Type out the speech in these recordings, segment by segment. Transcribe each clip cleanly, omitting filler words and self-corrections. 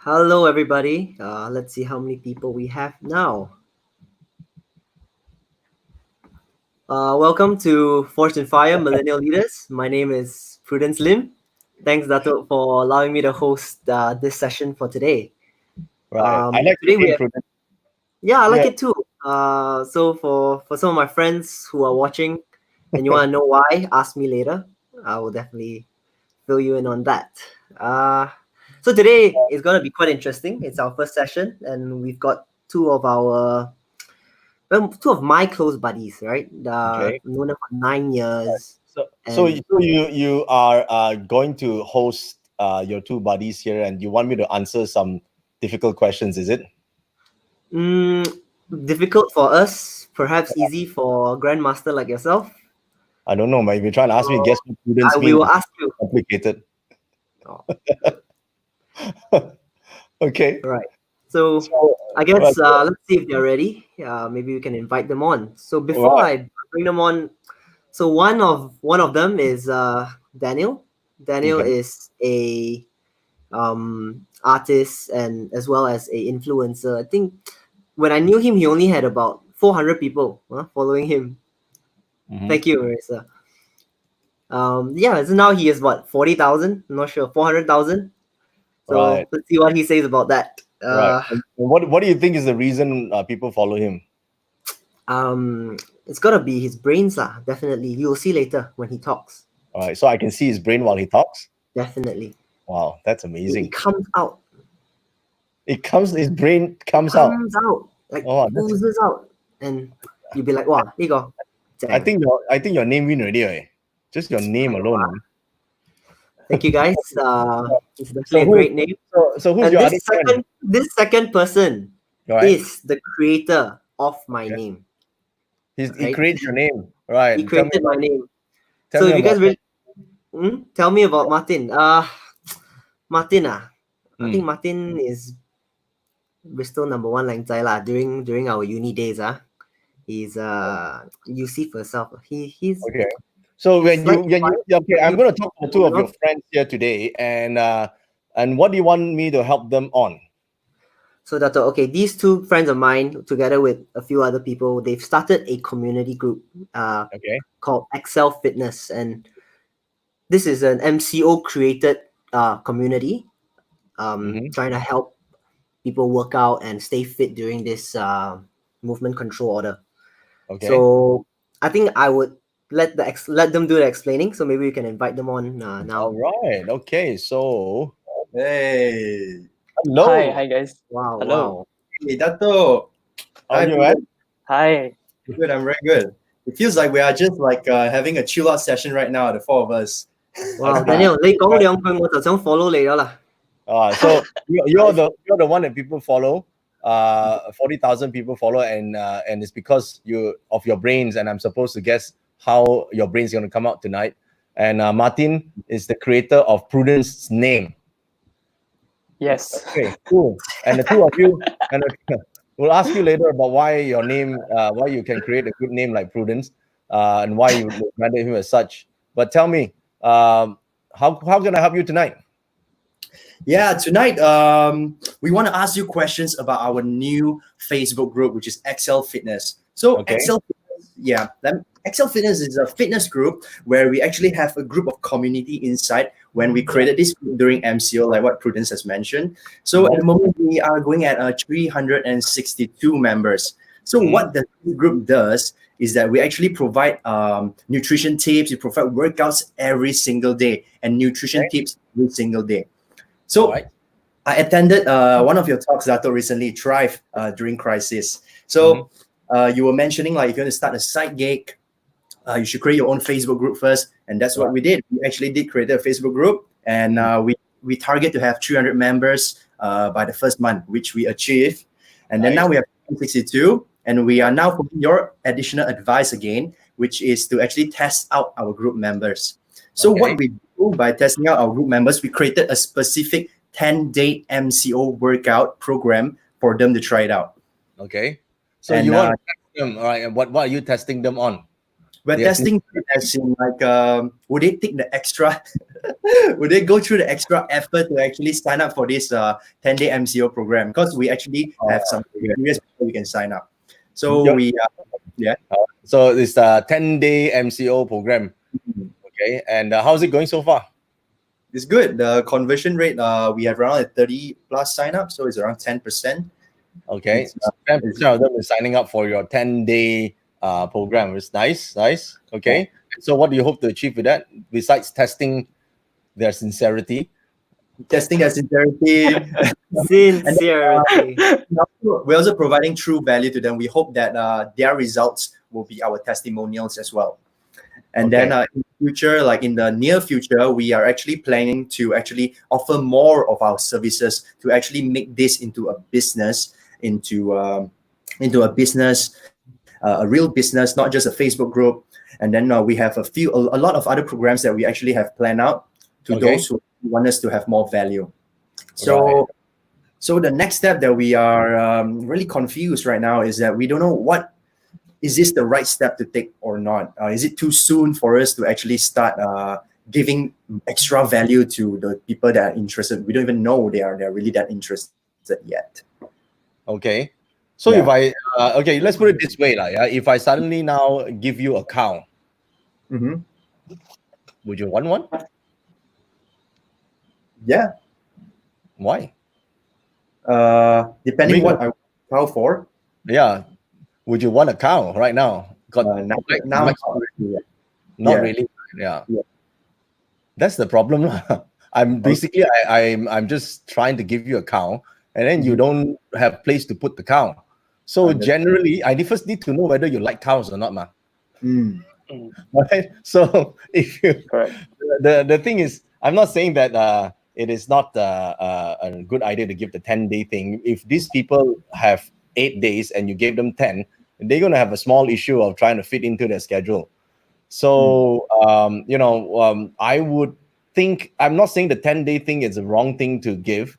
Hello, everybody. Let's see how many people we have now. Welcome to Forged in Fire Millennial Leaders. My name is Prudence Lim. Thanks, Dato, for allowing me to host this session for today. Right. I like Today your we name, have, Prudence. yeah, I like Yeah. it too. So for some of my friends who are watching and you want to know why, ask me later. I will definitely fill you in on that. So today is going to be quite interesting. It's our first session, and we've got two of my close buddies, right? Okay. Known them for 9 years, So, so, and you- so you are going to host your two buddies here, and you want me to answer some difficult questions, is it? mm, difficult for us, perhaps easy for a grandmaster like yourself. I don't know. Maybe you're trying to ask me. So Guess what Prudence we means? will ask you. Complicated. Oh, Okay. right. So So, I right. guess let's see if they're ready. Maybe we can invite them on. So before Right. I bring them on, so one of them is Daniel. Daniel Okay. is a artist and as well as a influencer. I think when I knew him, he only had about 400 people following him. Mm-hmm. Thank you, Marissa. Yeah, so now he is what, 40,000? I'm not sure, 400,000. Right. So let's see what he says about that. Right. And what do you think is the reason people follow him? It's gotta be his brains, definitely. You'll see later when he talks. All right. So I can see his brain while he talks. Definitely, Wow, that's it amazing. comes out, His brain comes out. comes out, like Oh, that's. oozes out, and you'll be like, wow, here you go. Dang. I think your name win already. Eh? Just your name alone. Eh? Thank you, guys. It's definitely So a who? great name. So who's And your other friend? this second person All right. is the creator of my Okay. name. He Right? creates your name. Right. He created my name. Tell So me if you guys about that. really tell me about Martin. Martin. I Hmm. think Martin is Bristol number one lang zai lah during our uni days. He's you see for yourself. He's Okay. So slightly when you okay, I'm quiet, going to talk to two of your friends here today, and what do you want me to help them on? So that's okay. These two friends of mine, together with a few other people, they've started a community group Okay. called Axel Fitness, and this is an MCO created community, Mm-hmm. trying to help people work out and stay fit during this movement control order. Okay. So I think I would let them do the explaining. So maybe we can invite them on All now. right. Okay. So Hey, hello. Hi guys. Wow, Hello. wow. hey, Dato. How are Hi, you, Prudence. man? Hi. Good, I'm very good. It feels like we are just like having a chill out session right now, the four of us. Wow, Daniel, 你講兩句我就想 follow 你咗啦。So you're the one that people follow. 40,000 people follow, and it's because of your brains, and I'm supposed to guess how your brain's going to come out tonight. And Martin is the creator of Prudence's name. Yes. Okay, cool. And the two of you, we'll ask you later about why your name, why you can create a good name like Prudence, and why you branded him as such. But tell me, how can I help you tonight? Yeah, tonight we want to ask you questions about our new Facebook group, which is Axel Fitness. So Okay. Axel Fitness is a fitness group where we actually have a group of community inside when we created this group during MCO, like what Prudence has mentioned. So at the moment, we are going at 362 members. So what the group does is that we actually provide nutrition tips, we provide workouts every single day, and nutrition tips every single day. So I attended one of your talks, Dato, recently, Thrive during crisis. So you were mentioning like if you want to start a side gig, you should create your own Facebook group first. And that's what we did. We actually did create a Facebook group, and we target to have 300 members by the first month, which we achieved. And then now we have 62, and we are now putting your additional advice again, which is to actually test out our group members. So what we do by testing out our group members, we created a specific 10-day MCO workout program for them to try it out. Okay. So you want to test them, all right? And what are you testing them on? We're Yes. testing as in like, would they take the extra, would they go through the extra effort to actually sign up for this 10-day MCO program? Because we actually have some criteria before you can sign up. So Yeah. we, yeah. So it's a 10-day MCO program. Okay. And how's it going so far? It's good. The conversion rate, we have around a 30 plus sign up, so it's around 10%. Okay. It's, So 10% of them is signing up for your 10-day program. It's nice. Okay. So what do you hope to achieve with that? Besides testing their sincerity? testing their sincerity. Sincerity. We're also providing true value to them. We hope that their results will be our testimonials as well. And then in the future, like in the near future, we are actually planning to actually offer more of our services to actually make this into a business, into a business, a real business, not just a Facebook group. And then we have a lot of other programs that we actually have planned out to those who want us to have more value. So, so the next step that we are really confused right now is that we don't know what is this the right step to take or not. Is it too soon for us to actually start giving extra value to the people that are interested? We don't even know they're really that interested yet. Okay. So if I let's put it this way, if I suddenly now give you a cow, would you want one? Yeah. Why? Depending what I cow for. Yeah. Would you want a cow right now? Not really. Yeah. That's the problem. I'm basically I'm just trying to give you a cow, and then you don't have place to put the cow. So generally, I first need to know whether you like cows or not, ma. Right. So if you, the thing is, I'm not saying that it is not a good idea to give the 10-day thing. If these people have 8 days and you gave them 10, they're going to have a small issue of trying to fit into their schedule. So I would think, I'm not saying the 10-day thing is the wrong thing to give,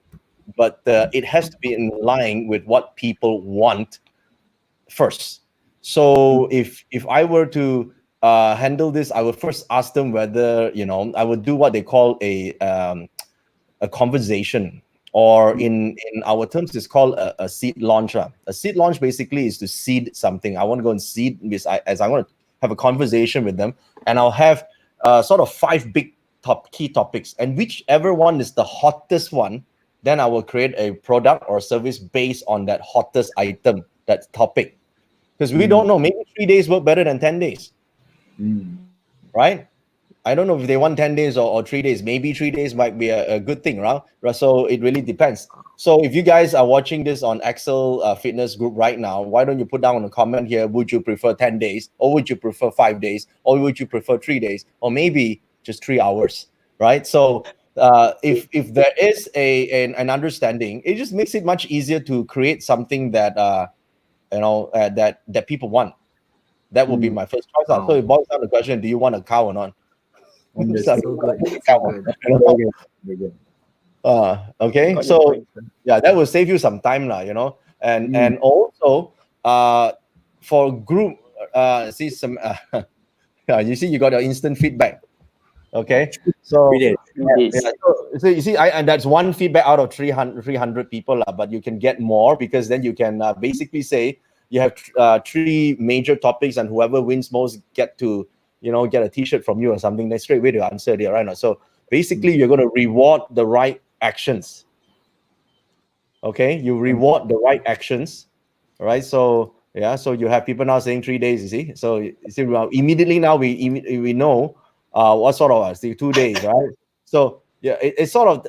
but it has to be in line with what people want first. So if I were to handle this, I would first ask them whether I would do what they call a conversation, or in our terms, it's called a seed launch. A seed launch basically is to seed something. I want to go and seed this as I want to have a conversation with them, and I'll have sort of 5 big key topics, and whichever one is the hottest one, then I will create a product or service based on that hottest item, that topic. Because we don't know, maybe 3 days work better than 10 days, right? I don't know if they want 10 days or 3 days. Maybe 3 days might be a good thing, right? So it really depends. So if you guys are watching this on Axel Fitness group right now, why don't you put down a comment here? Would you prefer 10 days, or would you prefer 5 days, or would you prefer 3 days, or maybe just 3 hours, right? So if there is an understanding, it just makes it much easier to create something that that people want. That would be my first choice. So it boils down to the question: do you want a cow or not? So good. Okay. So yeah, that will save you some time, and also for group, see some you see you got your instant feedback. Okay, so so you see, and that's one feedback out of 300 people, but you can get more, because then you can basically say you have 3 major topics, and whoever wins most get to get a t-shirt from you or something. That's straight way to answer there, right now. So basically, you're going to reward the right actions. Okay, you reward the right actions, right? So yeah, so you have people now saying 3 days. You see, so you see, well, immediately now we know what sort of 2 days, right? So yeah, it's sort of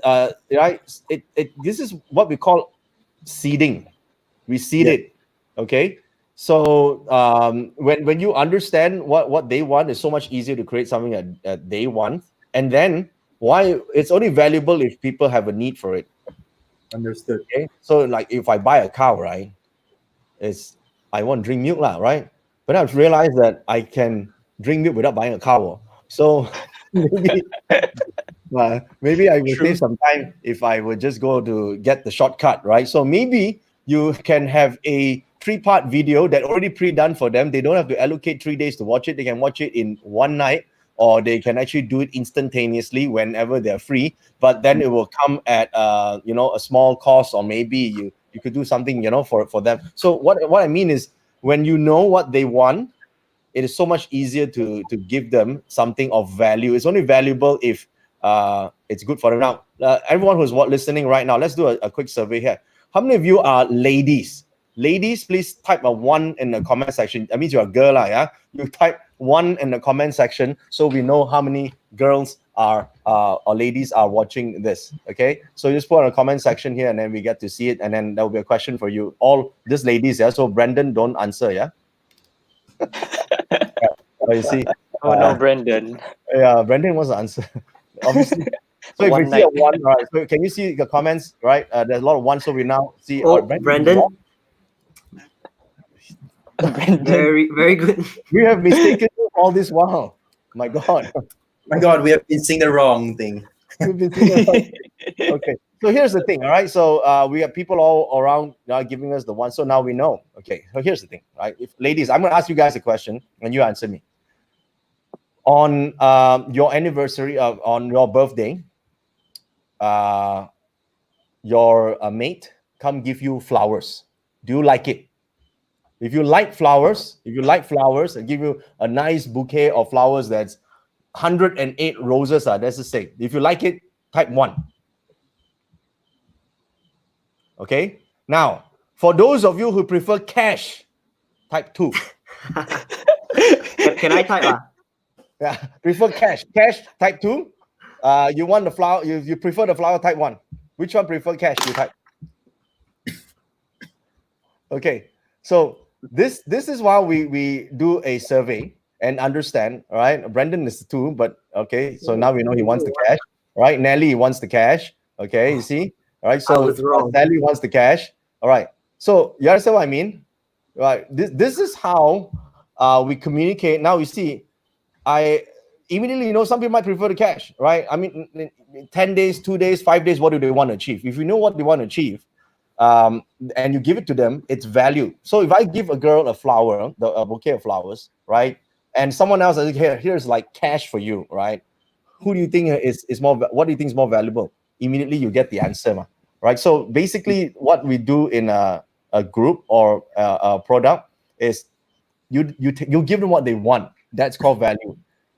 right. This is what we call seeding. We seed it. Okay. So when you understand what they want, it's so much easier to create something that they want. And then why it's only valuable if people have a need for it. Understood. Okay. So like if I buy a cow, right, I want to drink milk, right? But I've realized that I can drink milk without buying a cow. So maybe maybe I will save some time if I would just go to get the shortcut, right? So maybe you can have a 3-part video that already pre-done for them. They don't have to allocate 3 days to watch it. They can watch it in one night, or they can actually do it instantaneously whenever they're free. But then it will come at a small cost, or maybe you could do something for them. So what I mean is, when you know what they want, it is so much easier to give them something of value. It's only valuable if it's good for them. Now, everyone who's listening right now, let's do a quick survey here. How many of you are ladies? Ladies, please type a 1 in the comment section. That means you're a girl, yeah? You type 1 in the comment section so we know how many girls are or ladies are watching this, okay? So just put on a comment section here, and then we get to see it, and then there will be a question for you. All these ladies, yeah? So Brandon, don't answer, yeah? You see? Oh no, Brandon. Yeah, Brandon wants to answer. Obviously. So if One you see a night. 1, right? So can you see the comments, right? There's a lot of 1, so we now see. Oh, Brandon, Brandon. very, very good. We have mistaken you all this while. My God. My God, we have been saying the wrong thing. We've been seeing the wrong thing. Okay. So here's the thing, all right? So we have people all around giving us the 1. So now we know. Okay. So here's the thing, right? If ladies, I'm gonna ask you guys a question and you answer me. On your anniversary, on your birthday, your mate come give you flowers. Do you like it? If you like flowers, and give you a nice bouquet of flowers that's 108 roses, that's the same. If you like it, type 1. Okay. Now, for those of you who prefer cash, type 2. Can I type? Yeah, prefer cash. Cash, type 2. You want the flower? You prefer the flower? Type 1. Which one prefer cash? You type. Okay. So this is why we do a survey and understand. All right. Brandon is 2, but okay. So now we know he wants the cash. Right. Nelly wants the cash. Okay. You see. All right. So Nelly wants the cash. All right. So you understand what I mean? Right. This is how we communicate. Now you see. I immediately some people might prefer the cash, right? I mean, 10 days, 2 days, 5 days, what do they want to achieve? If you know what they want to achieve, and you give it to them, it's value. So if I give a girl a flower, a bouquet of flowers, right? And someone else says, here's like cash for you, right? Who do you think is more, what do you think is more valuable? Immediately you get the answer, right? So basically what we do in a group or a product is you give them what they want. That's called value.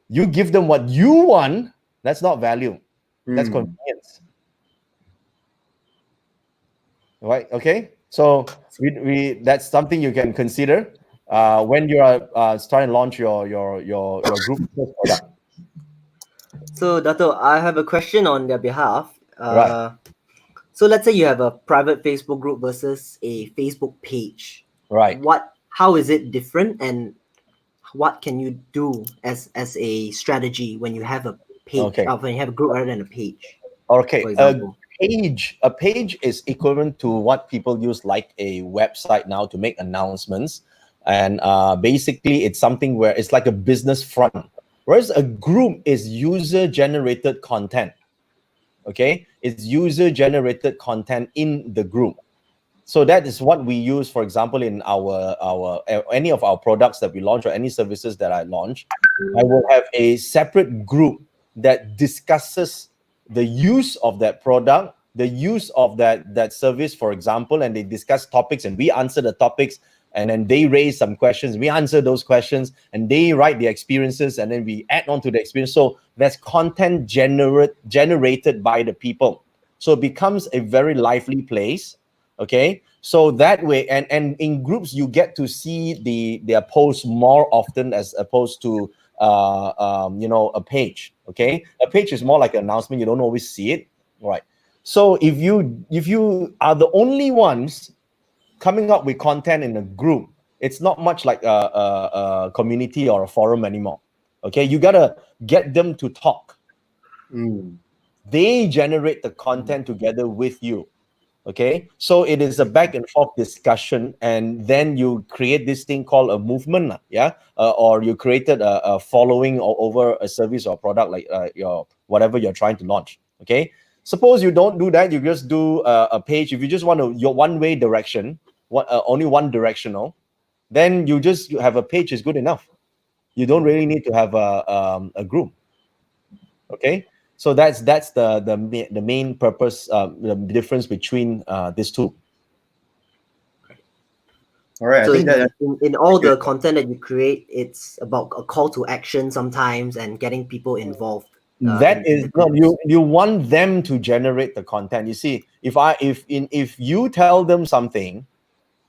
You give them what you want. That's not value. That's convenience. Right? Okay. So we that's something you can consider when you are starting to launch your group product. So, Dato, I have a question on their behalf. Right. So let's say you have a private Facebook group versus a Facebook page. Right. How is it different, and what can you do as a strategy when you have a page, when you have a group rather than a page? Okay. For example. A page is equivalent to what people use like a website now to make announcements. And basically it's something where it's like a business front. Whereas a group is user-generated content. Okay? It's user-generated content in the group. So that is what we use, for example, in our any of our products that we launch or any services that I launch. I will have a separate group that discusses the use of that product, the use of that service, for example, and they discuss topics and we answer the topics, and then they raise some questions, we answer those questions, and they write the experiences, and then we add on to the experience. So there's content generated by the people. So it becomes a very lively place. Okay, so that way, and in groups you get to see their posts more often as opposed to a page. Okay, a page is more like an announcement. You don't always see it, right? So if you are the only ones coming up with content in a group, it's not much like a community or a forum anymore. Okay, you gotta get them to talk. They generate the content together with you. Okay, so it is a back and forth discussion, and then you create this thing called a movement, or you created a following over a service or product, like your whatever you're trying to launch. Okay, suppose you don't do that, you just do a page. If you just want your one-way direction, only one directional, then you have a page is good enough. You don't really need to have a group. Okay, so that's the main purpose, the difference between these two. All right, I So think that in all the content that you create, it's about a call to action sometimes and getting people involved. That in is the no, groups. you want them to generate the content. You see, if you tell them something,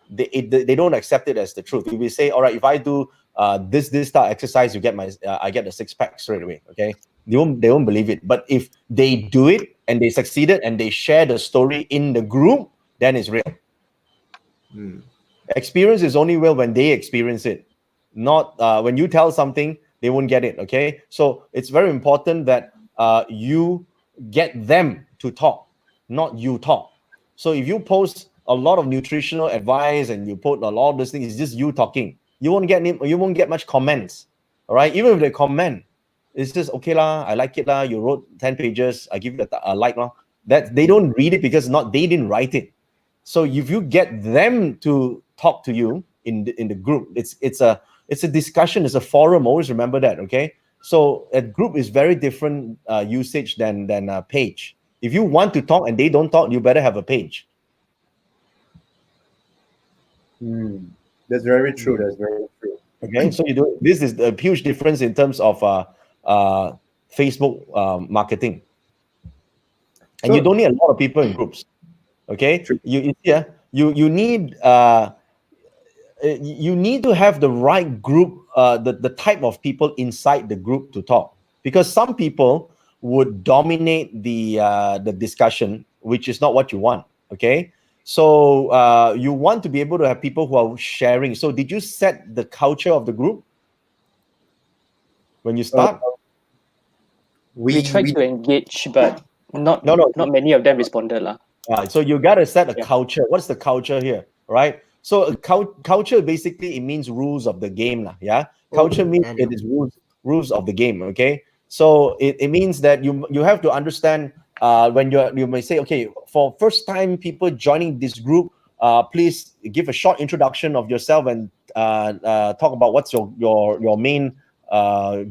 they don't accept it as the truth. If we say, all right, if I do this style exercise, you get I get the 6-pack straight away. Okay, they won't believe it. But if they do it and they succeeded and they share the story in the group, then it's real. Experience is only real when they experience it, not when you tell something, they won't get it. Okay, so it's very important that you get them to talk, not you talk. So if you post a lot of nutritional advice and you put a lot of these things, it's just you talking. You won't get much comments. All right, even if they comment, it's just okay lah. I like it lah. You wrote 10 pages. I give you a like lah. That they don't read it because they didn't write it. So if you get them to talk to you in the group, it's a discussion, it's a forum. Always remember that. Okay, so a group is very different usage than a page. If you want to talk and they don't talk, you better have a page. that's very true. That's very true. Okay, so this is a huge difference in terms of Facebook marketing, and you don't need a lot of people in groups. Okay, you need you need to have the right group, the type of people inside the group to talk, because some people would dominate the discussion, which is not what you want. Okay, so you want to be able to have people who are sharing. So did you set the culture of the group when you start? We tried to engage, but not many of them responded lah. So you got to set a culture. What's the culture here, right? So a culture, basically, it means rules of the game lah. Yeah, culture means it is rules of the game. Okay, so it means that you have to understand when you may say, okay, for first time people joining this group, please give a short introduction of yourself and talk about what's your main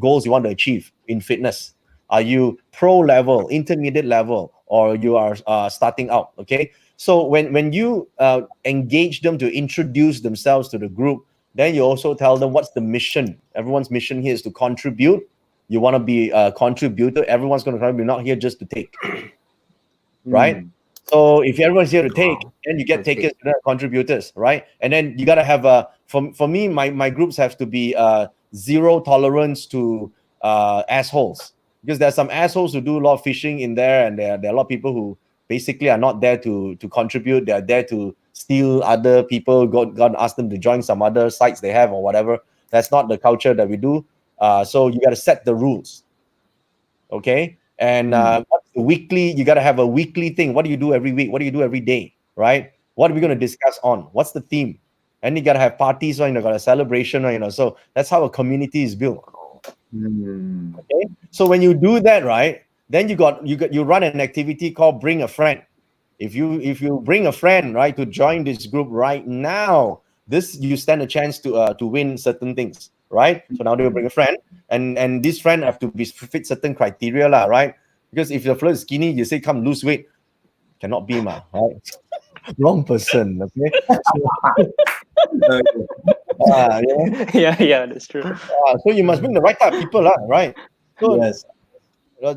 goals you want to achieve in fitness. Are you pro level, intermediate level, or you are starting out? Okay, so when you engage them to introduce themselves to the group, then you also tell them what's the mission. Everyone's mission here is to contribute. You want to be a contributor. Everyone's going to contribute, not here just to take. Right? So if everyone's here to take, then you get takers, contributors, right? And then you got to have for me, my groups have to be zero tolerance to assholes, because there's some assholes who do a lot of fishing in there, and there are a lot of people who basically are not there to contribute. They're there to steal other people, go and ask them to join some other sites they have or whatever. That's not the culture that we do. So you got to set the rules. Okay. And what's the weekly, you got to have a weekly thing. What do you do every week? What do you do every day? Right? What are we going to discuss on? What's the theme? And you got to have parties, or got a celebration, or so that's how a community is built. Okay, so when you do that, right, then you run an activity called bring a friend. If you bring a friend, right, to join this group right now, you stand a chance to win certain things, right? So now they will bring a friend, and this friend have to fit certain criteria lah, right? Because if your fellow is skinny, you say come lose weight, cannot be right? Wrong person. Okay. Yeah, that's true. So you must bring the right type of people, right? So yes.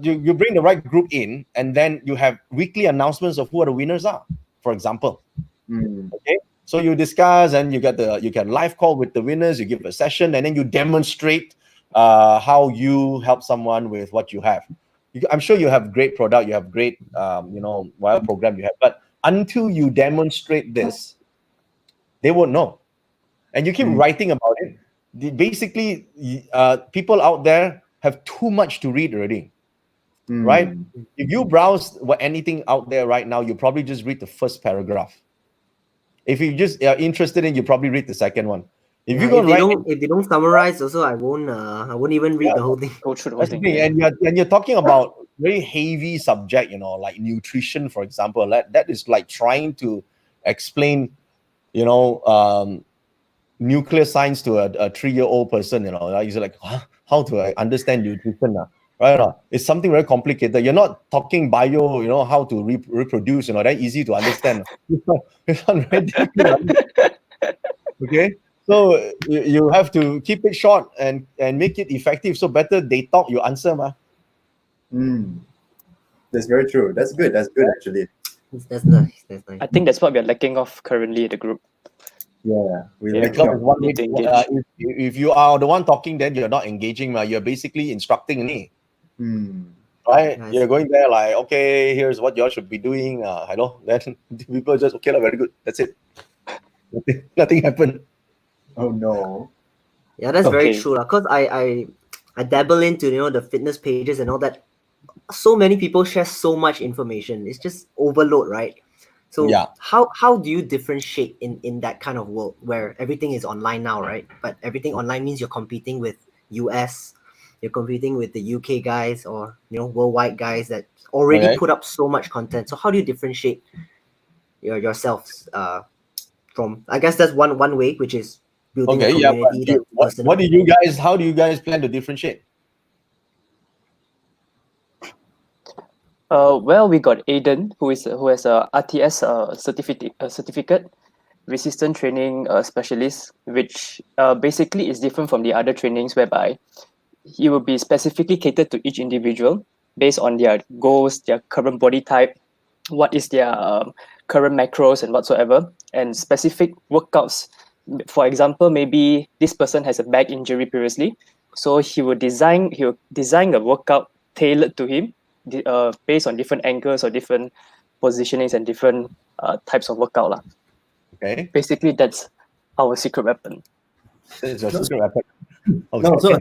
You bring the right group in, and then you have weekly announcements of who the winners are, for example. Okay, so you discuss, and you get live call with the winners. You give a session, and then you demonstrate how you help someone with what you have. I'm sure you have great product, you have great whatever program you have, but until you demonstrate this, they won't know. And you keep writing about it. Basically, people out there have too much to read already, right? If you browse anything out there right now, you probably just read the first paragraph. If you just are interested in, you probably read the second one. If they don't summarize, also I won't even read the whole thing. Go through the whole thing. And you're talking about very heavy subject, like nutrition, for example. That is like trying to explain nuclear science to a 3-year-old person, right? He's like, huh? How do I understand nutrition? Right? It's something very complicated. You're not talking bio, how to reproduce, that easy to understand. It's not very difficult. Okay? So you have to keep it short and make it effective. So better they talk, you answer, ma. That's very true. That's good actually. That's nice. That's nice. I think that's what we're lacking of currently in the group. Yeah, we Yeah, lacking we of need to engage. If you are the one talking, then you're not engaging, ma. You're basically instructing me. Right? Nice. You're going there like, okay, here's what y'all should be doing. I know. Then people just, okay, very good. That's it. Nothing happened. Oh no. Yeah, that's very Okay. true. Because I dabble into the fitness pages and all that. So many people share so much information. It's just overload, right? So Yeah. how do you differentiate in that kind of world where everything is online now, right? But everything online means you're competing with US, you're competing with the UK guys or worldwide guys that already Okay. put up so much content. So how do you differentiate yourselves from? I guess that's one way, which is building a Okay. Yeah. community that's personal. How do you guys plan to differentiate? Well, we got Aiden, who has a RTS certificate, resistant training specialist, which basically is different from the other trainings, whereby he will be specifically catered to each individual based on their goals, their current body type, what is their current macros and whatsoever, and specific workouts. For example, maybe this person has a back injury previously, so he will design a workout tailored to him, based on different angles or different positionings and different types of workout lah. Okay. Basically, that's our secret weapon. It's a secret weapon. Okay. No, so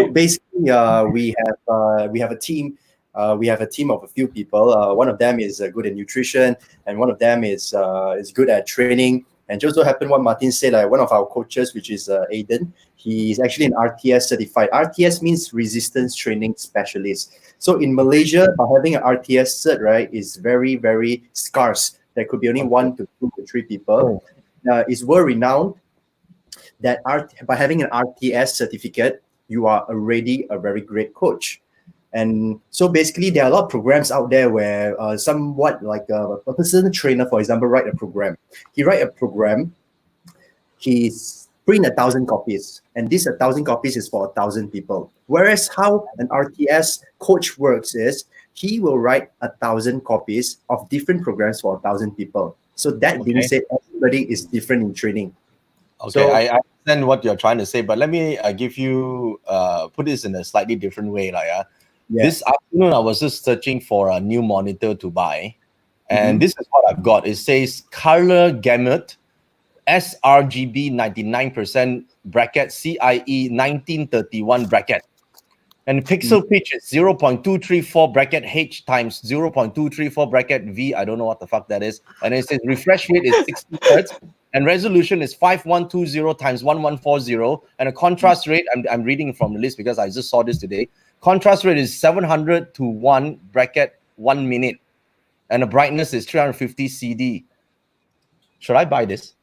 basically, we have a team. We have a team of a few people. One of them is good at nutrition, and one of them is good at training. And just so happened, what Martin said, like one of our coaches, which is Aiden, he is actually an RTS certified. RTS means Resistance Training Specialist. So in Malaysia, by having an RTS cert, right, is very, very scarce. There could be only 1 to 2 to 3 people. It's world renowned that by having an RTS certificate, you are already a very great coach. And so basically, there are a lot of programs out there where somewhat like a personal trainer, for example, write a program. He write a program, he's print 1,000 copies, and this 1,000 copies is for 1,000 people. Whereas how an RTS coach works is he will write 1,000 copies of different programs for 1,000 people. So that being said, everybody is different in training. Okay, So, I understand what you're trying to say, but let me give you put this in a slightly different way. This afternoon, I was just searching for a new monitor to buy, and this is what I've got. It says color gamut, sRGB 99% bracket, CIE 1931 bracket, and pixel pitch is 0.234 bracket H times 0.234 bracket V. I don't know what the fuck that is. And it says refresh rate is 60 hertz. And resolution is 5120 times 1140. And a contrast rate, I'm reading from the list because I just saw this today. Contrast rate is 700 to 1 bracket 1 minute. And the brightness is 350 CD. Should I buy this?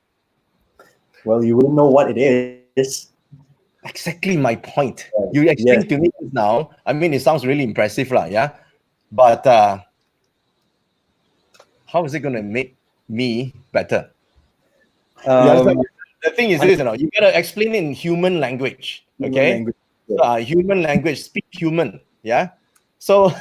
well, you wouldn't know what it is. Exactly my point. You explained to me this now. I mean, it sounds really impressive, yeah? But how is it going to make me better? The thing is this, you gotta explain it in human language, okay? Human language, speak human, yeah. So,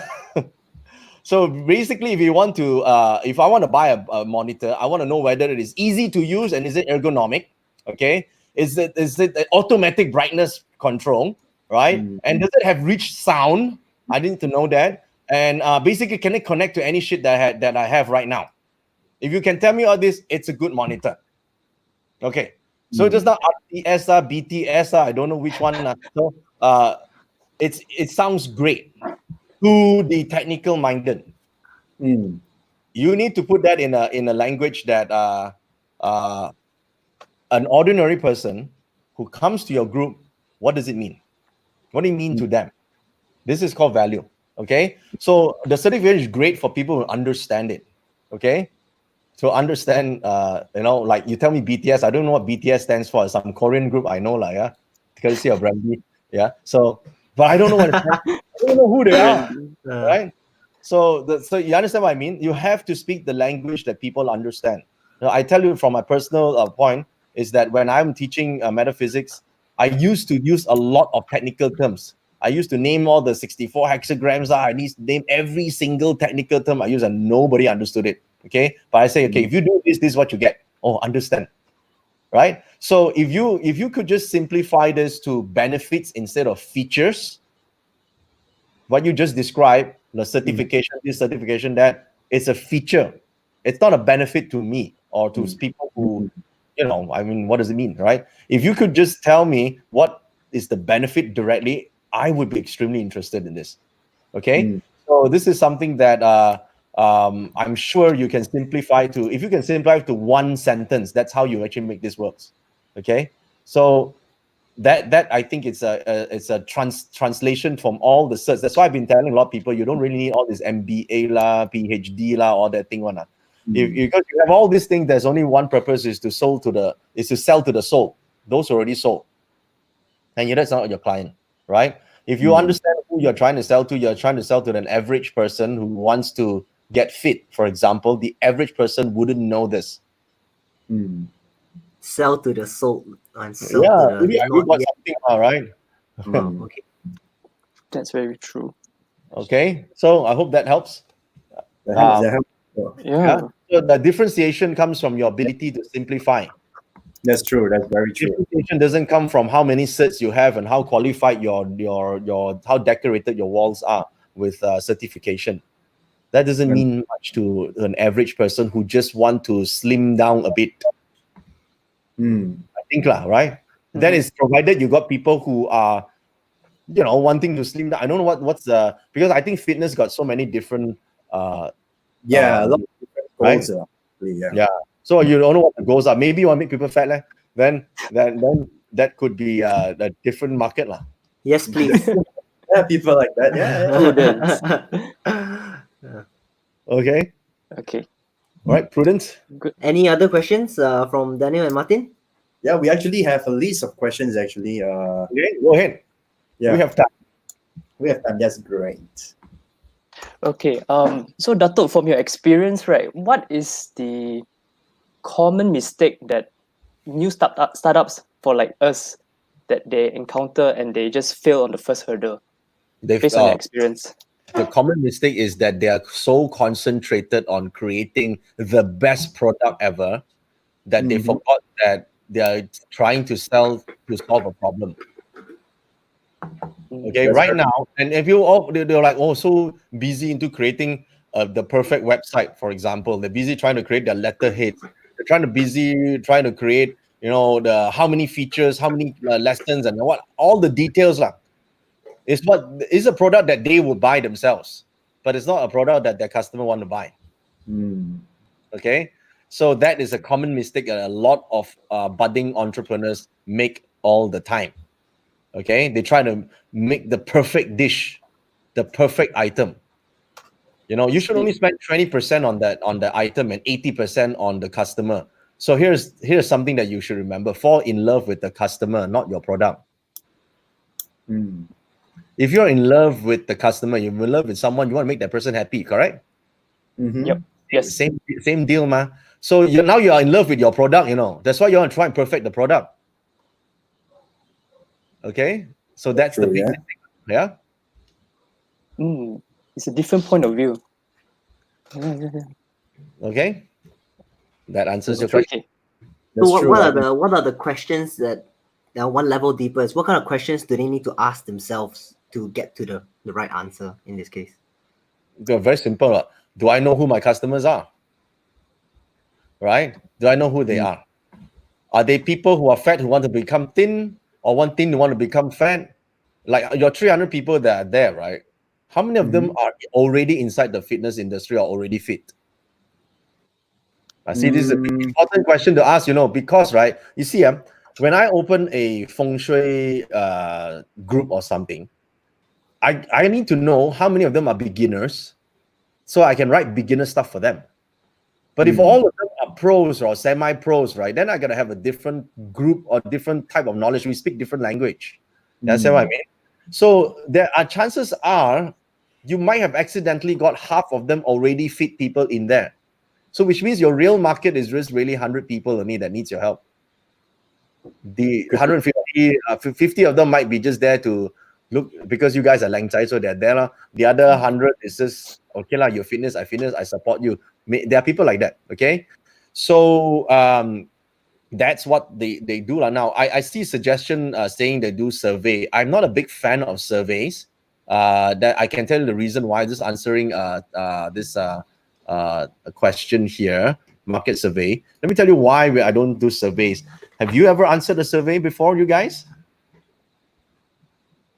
so basically, if you want to, if I want to buy a monitor, I want to know whether it is easy to use and is it ergonomic, okay? Is it automatic brightness control, right? And does it have rich sound? I need to know that. And basically, can it connect to any shit that I have right now? If you can tell me all this, it's a good monitor. Okay, so just now RTS, BTS, I don't know which one. So it sounds great to the technical minded. You need to put that in a language that an ordinary person who comes to your group, what does it mean? What do you mean to them? This is called value. Okay, so the certificate is great for people who understand it. Okay, to understand, like you tell me BTS, I don't know what BTS stands for. Some Korean group I know, like, yeah, courtesy of Brandy, yeah. So, but I don't know what it stands for. I don't know who they are, right? So you understand what I mean? You have to speak the language that people understand. I tell you from my personal point is that when I'm teaching metaphysics, I used to use a lot of technical terms. I used to name all the 64 hexagrams. I need to name every single technical term I use, and nobody understood it. Okay, but I say, okay, if you do this, this is what you get. Oh, understand, right? So if you could just simplify this to benefits instead of features, what you just described, the certification, this certification, that, it's a feature. It's not a benefit to me or to people who, I mean, what does it mean, right? If you could just tell me what is the benefit directly, I would be extremely interested in this. Okay, so this is something that I'm sure you can simplify to. If you can simplify to one sentence, that's how you actually make this works. Okay, so that I think it's a translation from all the certs. That's why I've been telling a lot of people, you don't really need all this MBA la, PhD la, all that thing one. Because you have all these things, there's only one purpose, is to sell to the soul. Those already sold, and that's not your client, right? If you understand who you're trying to sell to, you're trying to sell to an average person who wants to get fit, for example. The average person wouldn't know this. Sell to the soul and sell Yeah, to the maybe I not got yet. something, all right. Wow, okay. That's very true. Okay, so I hope that helps. That helps. That helps. Yeah. So the differentiation comes from your ability to simplify. That's true. That's very true. Differentiation doesn't come from how many certs you have and how qualified your how decorated your walls are with certification. That doesn't mean much to an average person who just want to slim down a bit. I think, right? That is provided you got people who are, wanting to slim down. I don't know what's the, because I think fitness got so many different A lot of different right? goals. Yeah. So you don't know what the goals are. Maybe you want to make people fat, then that could be a different market, lah. Yes, please. Yeah, people like that. Yeah. Okay. Okay. All right, Prudence. Any other questions from Daniel and Martin? Yeah, we actually have a list of questions. Actually, Okay, go ahead. yeah, We have time. we have time. That's great. Okay. So Dato, from your experience, right, what is the common mistake that new startups for like us that they encounter and they just fail on the first hurdle based on your experience? The common mistake is that they are so concentrated on creating the best product ever that they forgot that they are trying to solve a problem. Okay, That's right now, and if you all they're like, oh, so busy into creating the perfect website, for example. They're busy trying to create their letterheads. They're trying to create, the how many features, how many lessons, and what all the details lah. Is a product that they will buy themselves, but it's not a product that their customer want to buy. Okay, so that is a common mistake that a lot of budding entrepreneurs make all the time. Okay, they try to make the perfect dish, the perfect item. You should only spend 20% on the item and 80% on the customer. So here's something that you should remember: fall in love with the customer, not your product. If you're in love with the customer, you're in love with someone, you want to make that person happy, correct? Yep. Yes. Same deal, ma. So now you are in love with your product. That's why you want to try and perfect the product. Okay, so that's the big mistake. Yeah. It's a different point of view. Okay, that answers your question. So what are the questions that one level deeper is? What kind of questions do they need to ask themselves to get to the right answer in this case? They're very simple. Do I know who my customers are? Right? Do I know who they are? Are they people who are fat who want to become thin, or want thin who want to become fat? Like your 300 people that are there, right? How many of them are already inside the fitness industry or already fit? I see this is an important question to ask, because, right, you see, when I open a feng shui group or something, I need to know how many of them are beginners so I can write beginner stuff for them. But if all of them are pros or semi-pros, right, then I gotta have a different group or different type of knowledge. We speak different language. That's what I mean. So there are chances are you might have accidentally got half of them already fit people in there. So which means your real market is just really 100 people only that needs your help. The 150, 50 of them might be just there to look because you guys are lang chai, so they're there. Lah. The other 100 is just, okay, lah, you're fitness, I support you. There are people like that, okay? So that's what they do. Lah. Now, I see suggestion saying they do survey. I'm not a big fan of surveys. That I can tell you the reason why. Just answering this question here, market survey. Let me tell you why I don't do surveys. Have you ever answered a survey before, you guys?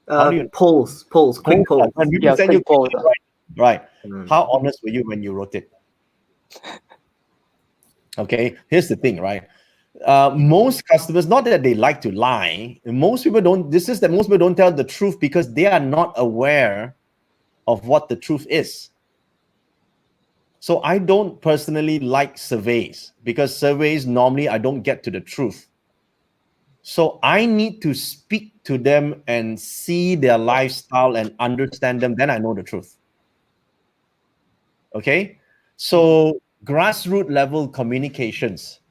Polls, quick polls. Yeah, quick polls. Right. How honest were you when you wrote it? Okay, here's the thing, right? Most customers, not that they like to lie, most people don't, this is that most people don't tell the truth because they are not aware of what the truth is. So I don't personally like surveys because surveys normally I don't get to the truth. So I need to speak to them and see their lifestyle and understand them. Then I know the truth. Okay. So grassroots level communications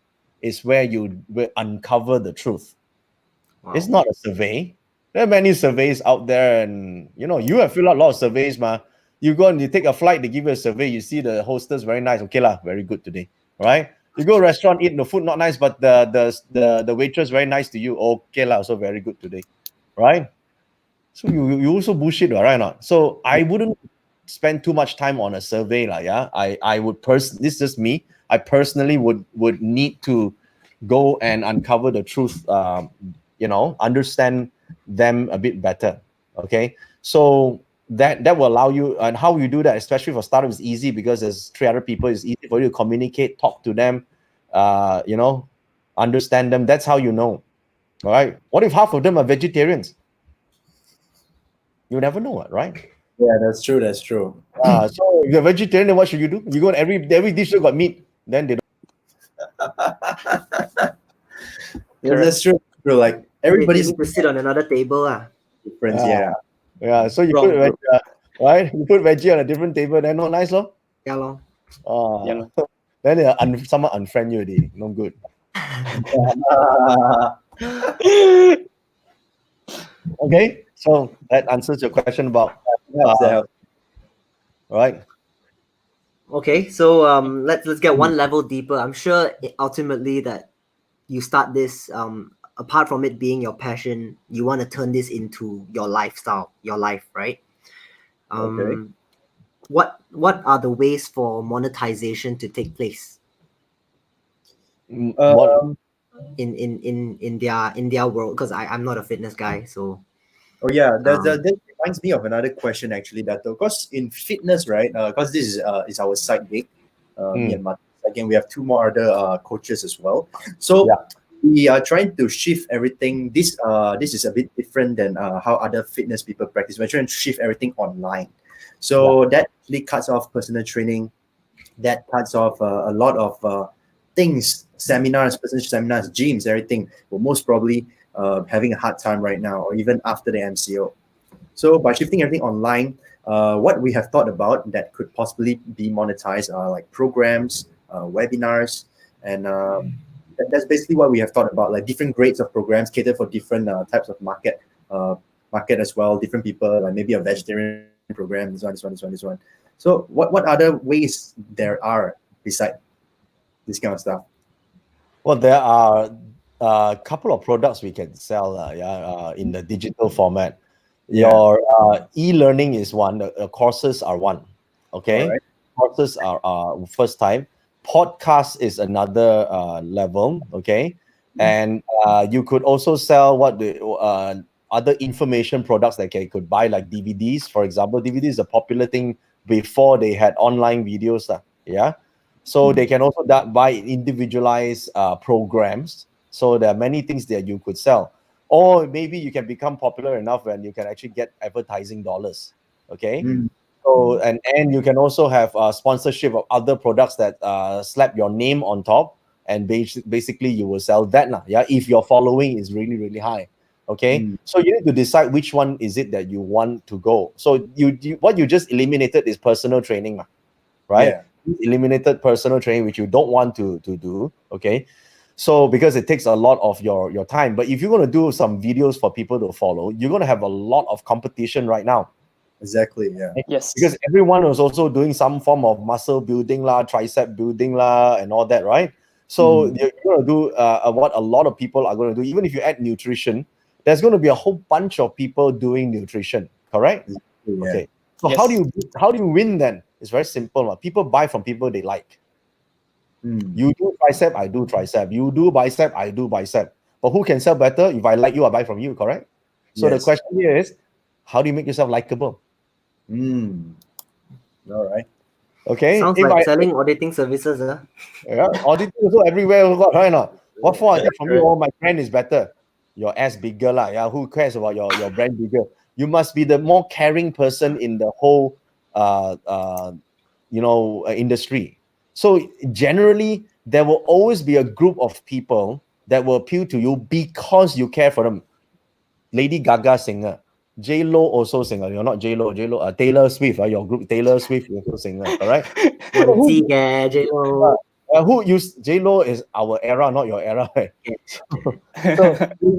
is where you will uncover the truth. Wow. It's not a survey. There are many surveys out there, and you have filled out a lot of surveys, ma. You go and you take a flight, they give you a survey, you see the hostess very nice, okay lah, very good today, right? You go to a restaurant, eat the food not nice, but the waitress very nice to you, okay lah, also very good today, right? So you also bullshit, right? Not so I wouldn't spend too much time on a survey, lah. Yeah, I would this is just me. I personally would need to go and uncover the truth, understand them a bit better. Okay, so that will allow you, and how you do that, especially for startups, is easy because there's 300 people. It's easy for you to communicate, talk to them, understand them. That's how you know. All right. What if half of them are vegetarians? You never know, right? Yeah, that's true. That's true. So if you're vegetarian, then what should you do? You go on every dish that got meat, then they don't. Yeah, that's true. Like everybody's to sit on another table, different. Yeah. So you put veggie, right? You put veggie on a different table, then not nice, lor. Yeah, lor. Then someone unfriend you, already. No good. Okay, so that answers your question about right. Okay, so let's get one level deeper. I'm sure ultimately that you start this apart from it being your passion, you want to turn this into your lifestyle, your life, right? Okay. What are the ways for monetization to take place in their world? Because I'm not a fitness guy, so. Oh yeah, that reminds me of another question actually. That because in fitness, right? Because this is our side gig. Me and Martin. Again, we have two more other coaches as well. So we are trying to shift everything. This is a bit different than how other fitness people practice. We're trying to shift everything online. So that really cuts off personal training. That cuts off a lot of things, seminars, personal seminars, gyms, everything. Will most probably having a hard time right now, or even after the MCO. So by shifting everything online, what we have thought about that could possibly be monetized are like programs, webinars, and that's basically what we have thought about, like different grades of programs cater for different types of market as well, different people, like maybe a vegetarian program, this one. So what other ways there are beside this kind of stuff? Well, there are a couple of products we can sell in the digital format. Your e-learning is one, the courses are one. Okay, right. Courses are first time. Podcast is another level. Okay, and you could also sell what the other information products that you could buy, like DVDs, for example. DVD is a popular thing before they had online videos. So they can also buy individualized programs. So there are many things that you could sell. Or maybe you can become popular enough when you can actually get advertising dollars. Okay. So and you can also have sponsorship of other products that slap your name on top, and basically you will sell that now. Yeah, if your following is really really high. Okay, so you need to decide which one is it that you want to go. So what you just eliminated is personal training, right? Yeah. You eliminated personal training, which you don't want to do. Okay, so because it takes a lot of your time. But if you're going to do some videos for people to follow, you're going to have a lot of competition right now. Exactly. Yeah. Yes. Because everyone was also doing some form of muscle building lah, tricep building lah, and all that, right? So you're going to do what a lot of people are going to do. Even if you add nutrition, there's going to be a whole bunch of people doing nutrition, correct? Yeah. Okay. So Yes. how do you win then? It's very simple. People buy from people they like. You do tricep, I do tricep. You do bicep, I do bicep. But who can sell better? If I like you, I buy from you, correct? So the Yes. question here is, how do you make yourself likable? All right. Okay. Sounds If like selling auditing services. Yeah, auditing also everywhere got, right now. What for? I think from you, oh, my brand is better. Your ass bigger lah. Yeah, who cares about your brand bigger? You must be the more caring person in the whole industry. So generally, there will always be a group of people that will appeal to you because you care for them. Lady Gaga singer, J Lo also singer. You're not J Lo. Taylor Swift. Your group Taylor Swift also singer. Correct. Who use J Lo is our era, not your era. Right?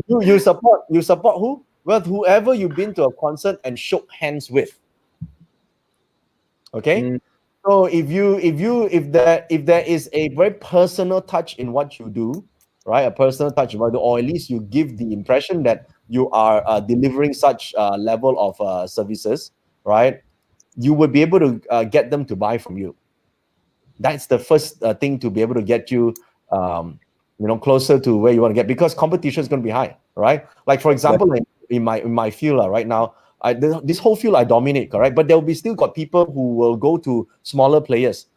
So you support who? Well, whoever you've been to a concert and shook hands with. Okay. So if there is a very personal touch in what you do, right? A personal touch in what you do, or at least you give the impression that you are delivering such level of services, right? You would be able to get them to buy from you. That's the first thing to be able to get you, closer to where you want to get, because competition is going to be high, right? Like for example, in my field right now, this whole field I dominate, correct? But there will be still got people who will go to smaller players,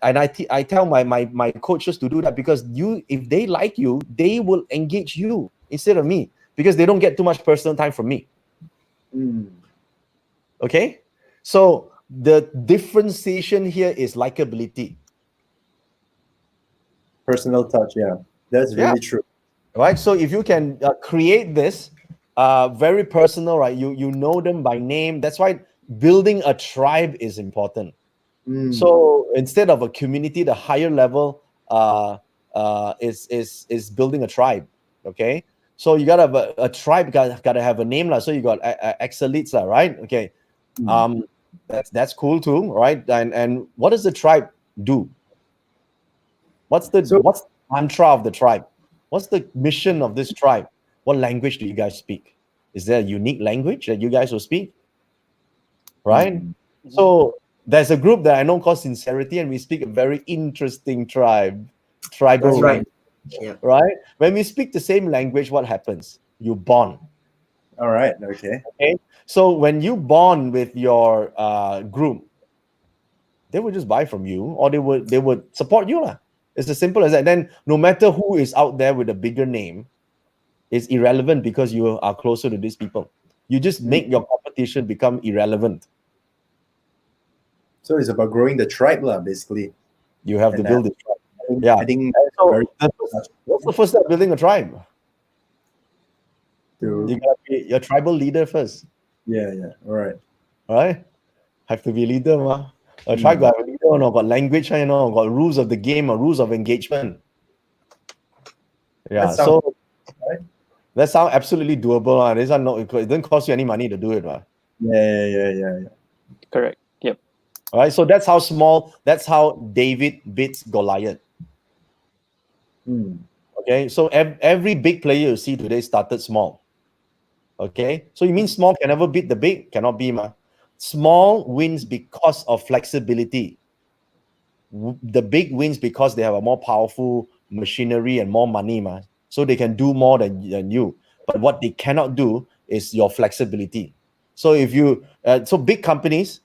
and I tell my coaches to do that, because if they like you, they will engage you instead of me, because they don't get too much personal time from me. Okay, so the differentiation here is likability. Personal touch, yeah, that's really true. Right, so if you can create this very personal, right? You know them by name. That's why building a tribe is important. So instead of a community, the higher level is building a tribe. Okay, so you gotta have a tribe. Gotta have a name, so you got excelites, right? Okay, that's cool too, right? And what does the tribe do? What's the mantra of the tribe? What's the mission of this tribe? What language do you guys speak? Is there a unique language that you guys will speak? Right? So there's a group that I know called Sincerity, and we speak a very interesting tribal language. Yeah. Right? When we speak the same language, what happens? You bond. All right. Okay. So when you bond with your group, they would just buy from you, or they would support you lah. It's as simple as that. Then no matter who is out there with a bigger name, it's irrelevant, because you are closer to these people. You just make your competition become irrelevant. So it's about growing the tribe, basically. You have to build it. I think what's the first step building a tribe? You gotta be your tribal leader first. Yeah. All right. Have to be a leader, ma. A tribe got a leader, got language, got rules of the game, or rules of engagement. Yeah. That sounds absolutely doable. These are not, it doesn't cost you any money to do it, right? Yeah. Correct. Yep. All right. So that's how David beats Goliath. Okay. So every big player you see today started small. Okay. So you mean small can never beat the big? Cannot be, ma. Small wins because of flexibility. The big wins because they have a more powerful machinery and more money, ma. So they can do more than you. But what they cannot do is your flexibility. So if you, so big companies,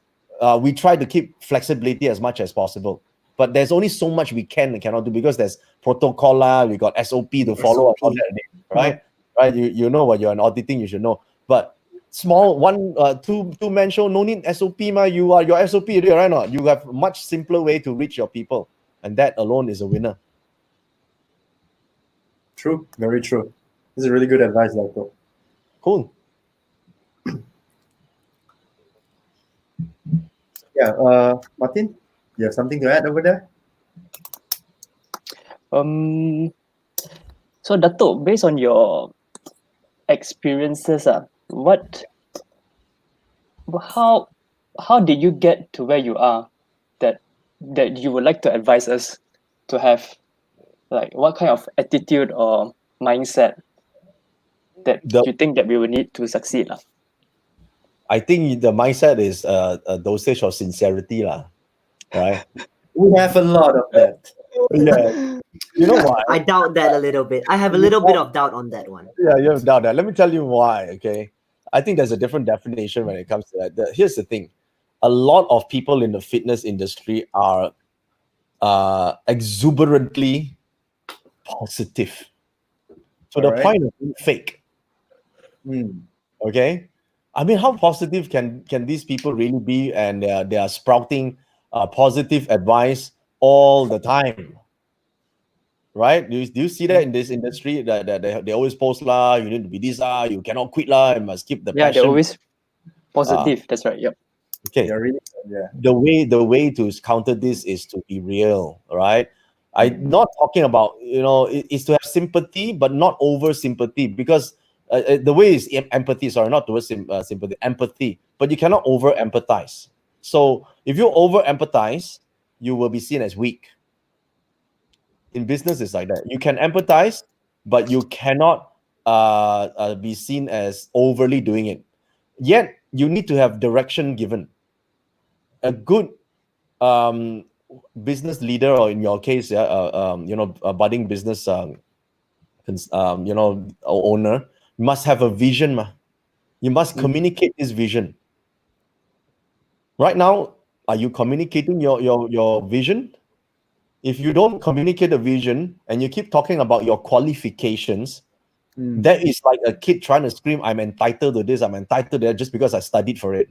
we try to keep flexibility as much as possible. But there's only so much we can and cannot do, because there's protocol, we got SOP to follow, right? Right? You know what you're an auditing, you should know. But small one, two man show, no need SOP ma. You are your SOP, right? Not you have a much simpler way to reach your people, and that alone is a winner. True, very true. This is really good advice, Dato. Cool. Yeah, Martin, you have something to add over there? So Dato, based on your experiences, how did you get to where you are that you would like to advise us to have? Like, what kind of attitude or mindset that you think that we will need to succeed? I think the mindset is a dosage of sincerity, right? We have a lot of that. Yeah. You know why? I doubt that a little bit. I have a little bit of doubt on that one. Yeah, you have doubt that. Let me tell you why. Okay, I think there's a different definition when it comes to that. Here's the thing: a lot of people in the fitness industry are exuberantly positive to the point of being fake. Okay, I mean, how positive can these people really be? And they are sprouting positive advice all the time. Right? Do you see that in this industry that they always post lah, you need to be this you cannot quit lah, you must keep the Yeah, passion. they're always positive. That's right. Yep. Okay. Really, The way to counter this is to be real, right? I'm not talking about, it's to have sympathy, but not over sympathy, because the way is empathy. Sorry, not towards sympathy, empathy. But you cannot over empathize. So if you over empathize, you will be seen as weak. In business, it's like that. You can empathize, but you cannot be seen as overly doing it. Yet you need to have direction given. A good business leader, or in your case, a budding business, owner, must have a vision. You must communicate this vision. Right now, are you communicating your vision? If you don't communicate a vision and you keep talking about your qualifications, that is like a kid trying to scream, I'm entitled to this, I'm entitled to that, just because I studied for it.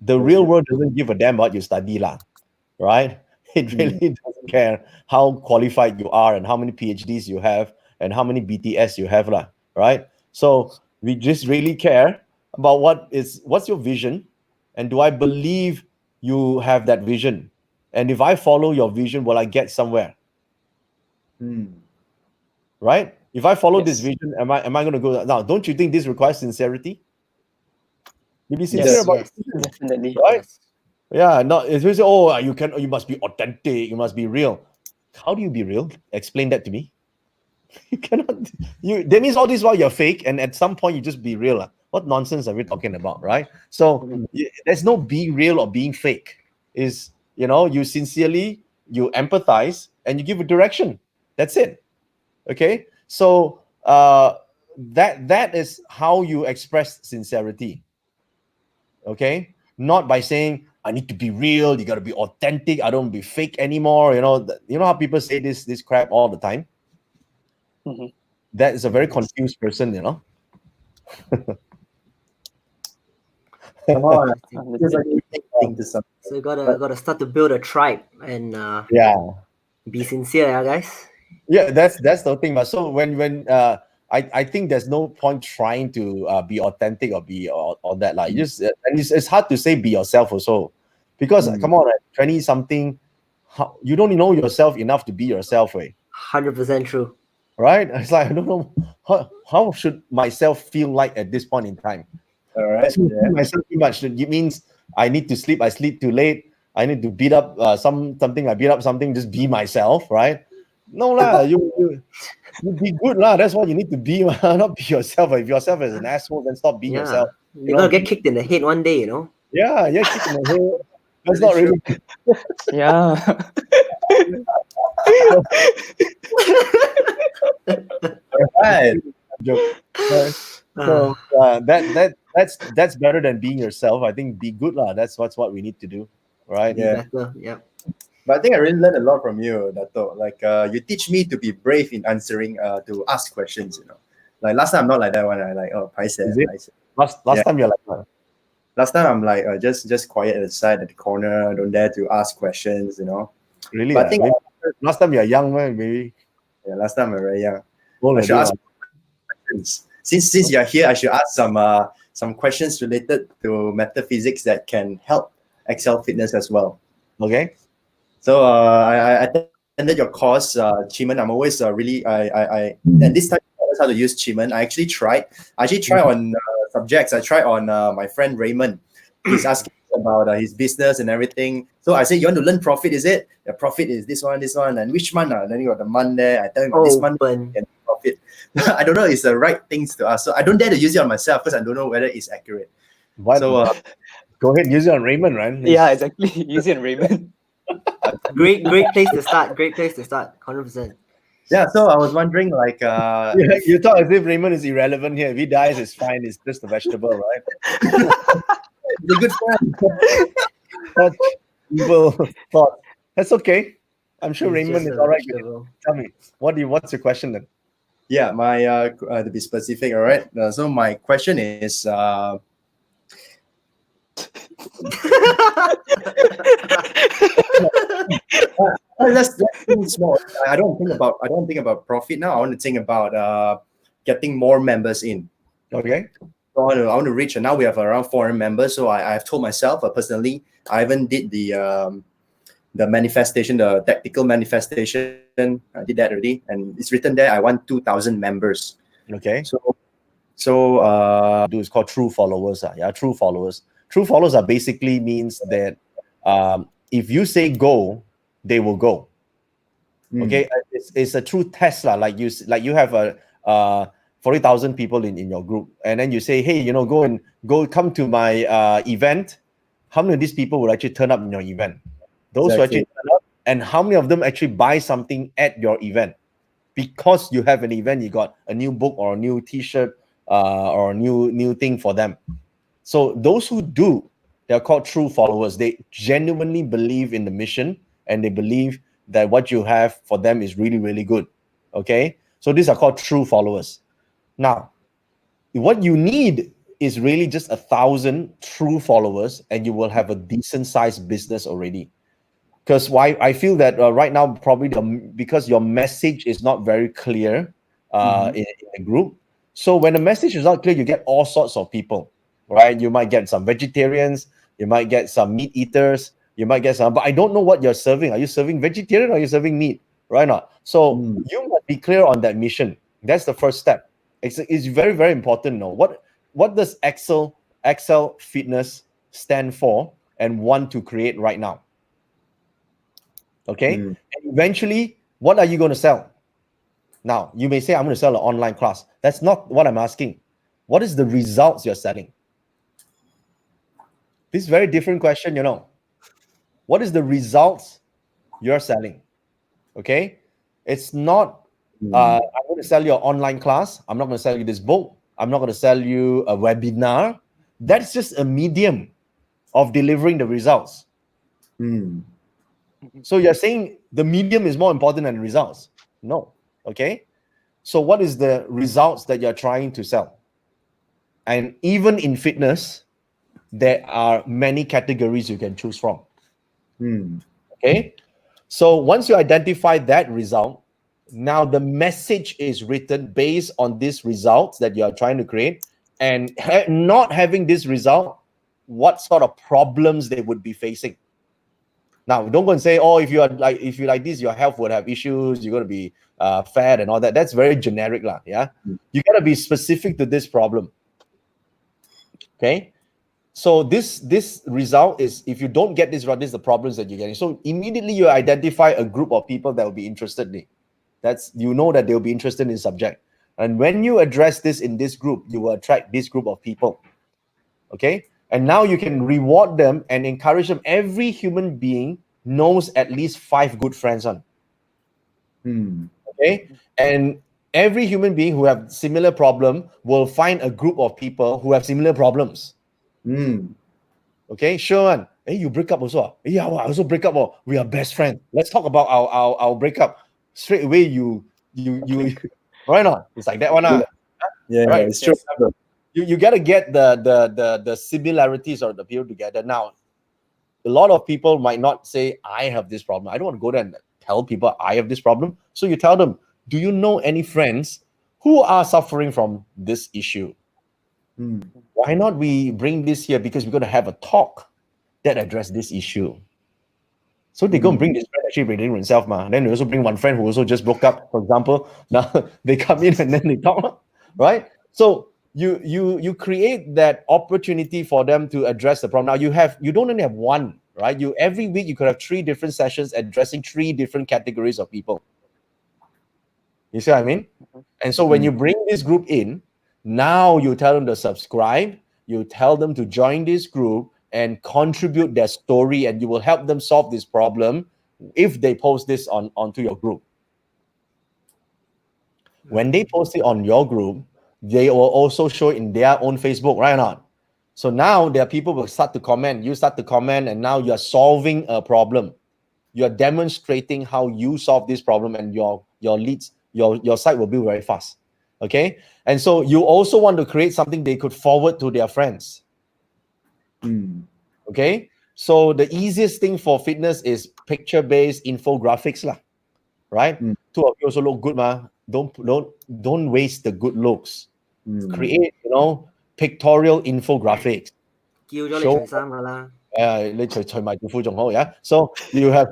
The real world doesn't give a damn what you study, right? It really doesn't care how qualified you are and how many PhDs you have and how many BTS you have, right? So we just really care about what's your vision, and do I believe you have that vision? And if I follow your vision, will I get somewhere? Right? If I follow this vision, am I going to go now? Don't you think this requires sincerity? You be sincere about it, definitely, right? Yeah, not if you say, oh, you must be authentic, you must be real. How do you be real? Explain that to me. You cannot. That means all this while you're fake, and at some point you just be real. What nonsense are we talking about, right? So there's no being real or being fake. Is you sincerely, you empathize, and you give a direction. That's it. Okay. So that is how you express sincerity. Okay, not by saying I need to be real. You got to be authentic. I don't be fake anymore. You know how people say this crap all the time. That is a very confused person. So you gotta start to build a tribe and be sincere, guys. Yeah, that's the thing. But so when I think there's no point trying to be authentic or be all that. Like just and it's hard to say be yourself also, because come on, 20 something, you don't know yourself enough to be yourself, right? 100% true. Right? It's like I don't know how should myself feel like at this point in time. All right. Myself too much. It means I need to sleep. I sleep too late. I need to beat up something. I beat up something. Just be myself, right? No lah. You be good lah. That's what you need to be. Not be yourself. If yourself is an asshole, then stop being yourself. You're gonna get kicked in the head one day, Yeah, kicked in the head. That's not really. Yeah. Right. So that's better than being yourself. I think be good lah. That's what we need to do, right? Yeah. Yeah. But I think I really learned a lot from you, Dato. Like you teach me to be brave in answering to ask questions. Like last time I'm not like that one. I like paise. Last Yeah. time you're like what? Last time I'm like just quiet at the side at the corner. I don't dare to ask questions, you know. Really? But I think Maybe last time you're young, man. Maybe yeah, last time I'm very young. old I should already, ask questions. Since you're here, I should ask some questions related to metaphysics that can help Axel Fitness as well. Okay. So I attended your course, Chiman. I'm always really and this time I learned how to use Chiman. I actually tried. On subjects. I tried on my friend Raymond. He's asking about his business and everything. So I said, "You want to learn profit? Is it? The profit is this one, and which month? Then you got the month there. I tell him this month Open. and profit. I don't know. It's the right things to ask. So I don't dare to use it on myself because I don't know whether it's accurate. What? So Go ahead, use it on Raymond, right? Yeah, exactly. Use it, Raymond. Great place to start. Great place to start. 100%. yeah. So I was wondering, like, You talk as if Raymond is irrelevant here. If he dies, it's fine. It's just a vegetable, right? the good friend. Such evil thought. That's okay. I'm sure He's Raymond just is a all right with it. vegetable. Tell me, what's your question then? Yeah, my to be specific, all right. So my question is, let's think small. I don't think about profit now. I want to think about getting more members in. Okay. So I want to reach. And now we have around 400 members. So I've told myself personally, I even did the manifestation, the tactical manifestation. I did that already, and it's written there. I want 2,000 members. Okay. So Do is called true followers. Yeah, true followers. True followers are basically means that if you say go, they will go. Okay, it's a true test lah. Like you have a 40,000 people in your group, and then you say, hey, come to my event. How many of these people will actually turn up in your event? Those who actually turn up, and how many of them actually buy something at your event? Because you have an event, you got a new book or a new T-shirt or a new thing for them. So those who do, they're called true followers. They genuinely believe in the mission, and they believe that what you have for them is really, really good. Okay, so these are called true followers. Now, what you need is really just 1,000 true followers, and you will have a decent sized business already. Because why I feel that right now probably because your message is not very clear in the group. So when the message is not clear, you get all sorts of people, right? You might get some vegetarians, you might get some meat eaters, you might get some, but I don't know what you're serving. Are you serving vegetarian or are you serving meat? Right now. So you must be clear on that mission. That's the first step. It's very, very important. No, what does Axel Fitness stand for and want to create right now? Okay, and eventually, what are you going to sell? Now, you may say, I'm going to sell an online class. That's not what I'm asking. What is the results you're selling? This is a very different question, What is the results you're selling? Okay, it's not, I'm going to sell you an online class. I'm not going to sell you this book. I'm not going to sell you a webinar. That's just a medium of delivering the results. So you're saying the medium is more important than the results? No. Okay. So what is the results that you're trying to sell? And even in fitness, there are many categories you can choose from. Okay. So once you identify that result, now the message is written based on these results that you are trying to create, and not having this result, what sort of problems they would be facing. Now, don't go and say, oh, if you like this, your health would have issues, you're going to be fat and all that. That's very generic lah. Yeah, you got to be specific to this problem. Okay, so this result is, if you don't get this right, this is the problems that you're getting. So immediately you identify a group of people that will be interested in. That they'll be interested in the subject, and when you address this in this group, you will attract this group of people. Okay. And now you can reward them and encourage them. Every human being knows at least 5 good friends on. Okay. And every human being who have similar problem will find a group of people who have similar problems. Okay. Sure. Hey, you break up also? Yeah, I also break up. Oh, we are best friends. Let's talk about our breakup. Straight away, you right now. It's like that one. Yeah, right. it's true. you got to get the similarities of the people together. Now, a lot of people might not say, I have this problem. I don't want to go there and tell people I have this problem. So you tell them, do you know any friends who are suffering from this issue? Why not we bring this here? Because we're going to have a talk that address this issue. So they go and bring this friend, actually bring himself, then they also bring one friend who also just broke up, for example. Now they come in and then they talk, right? So you create that opportunity for them to address the problem. Now you don't only have one, right? You every week you could have 3 different sessions addressing 3 different categories of people. You see what I mean? And so when you bring this group in, now you tell them to subscribe, you tell them to join this group and contribute their story, and you will help them solve this problem if they post this onto your group. When they post it on your group, they will also show it in their own Facebook, right or not? So now there are people who start to comment, you start to comment, and now you're solving a problem. You're demonstrating how you solve this problem, and your leads, your site will build very fast. Okay? And so you also want to create something they could forward to their friends. Okay? So the easiest thing for fitness is picture-based infographics lah, right? 2 of you also look good, ma. Don't waste the good looks. Create, pictorial infographics. Yeah. So you have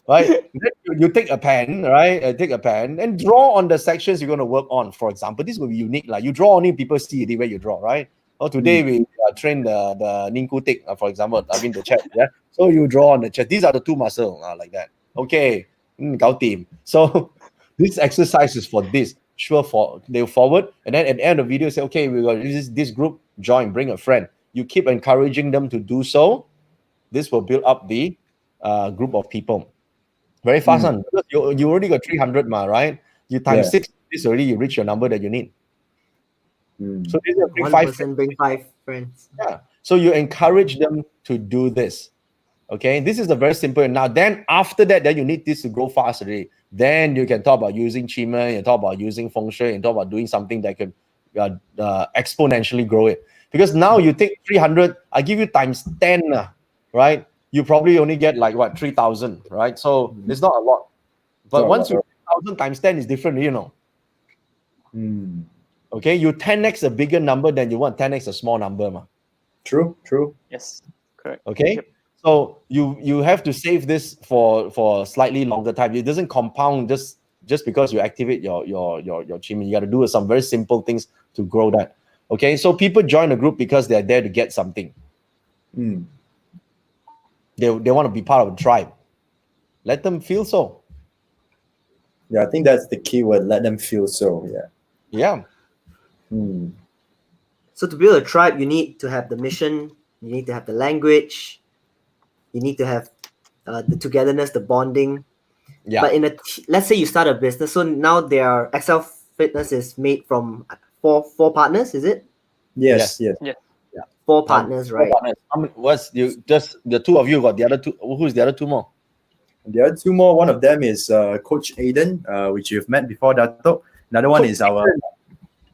right. You take a pen, right? Take a pen and draw on the sections you're going to work on. For example, this will be unique. Like you draw only people see it where you draw, right? Oh, today we train the Ningku Tick, for example. I mean the chest, yeah. So you draw on the chest. These are the 2 muscles, like that. Okay, Gao team. So this exercise is for this. Sure, they'll forward, and then at the end of the video say, okay, we got this group. Join, bring a friend. You keep encouraging them to do so. This will build up the group of people very fast. Because you already got 300, right? You times 6 this already, you reach your number that you need. So this will bring 5 friends. Bring 5 friends. Yeah. So you encourage them to do this. Okay, this is a very simple. Now, then after that, then you need this to grow fast already. Then you can talk about using Qima, you talk about using Feng Shui, and talk about doing something that can exponentially grow it. Because now you take 300, I give you times 10, right? You probably only get like what, 3,000, right? So it's not a lot. But once you 3,000 times 10 is different, Okay, you 10x a bigger number than you want 10x a small number, ma. True. Yes, correct. Okay. Yep. So you have to save this for slightly longer time. It doesn't compound just because you activate your Qima. You got to do some very simple things to grow that. Okay, so people join a group because they're there to get something. They want to be part of a tribe. Let them feel so. Yeah, I think that's the key word. Let them feel so. Yeah. So to build a tribe, you need to have the mission. You need to have the language. You need to have the togetherness, the bonding. Yeah. But let's say you start a business. So now Axel Fitness is made from four partners, is it? Yes. 4 partners, right? 4 partners. What's just the 2 of you got the other 2? Who's the other 2 more? The other 2 more, one of them is Coach Aiden, which you've met before, Dato. Another one is our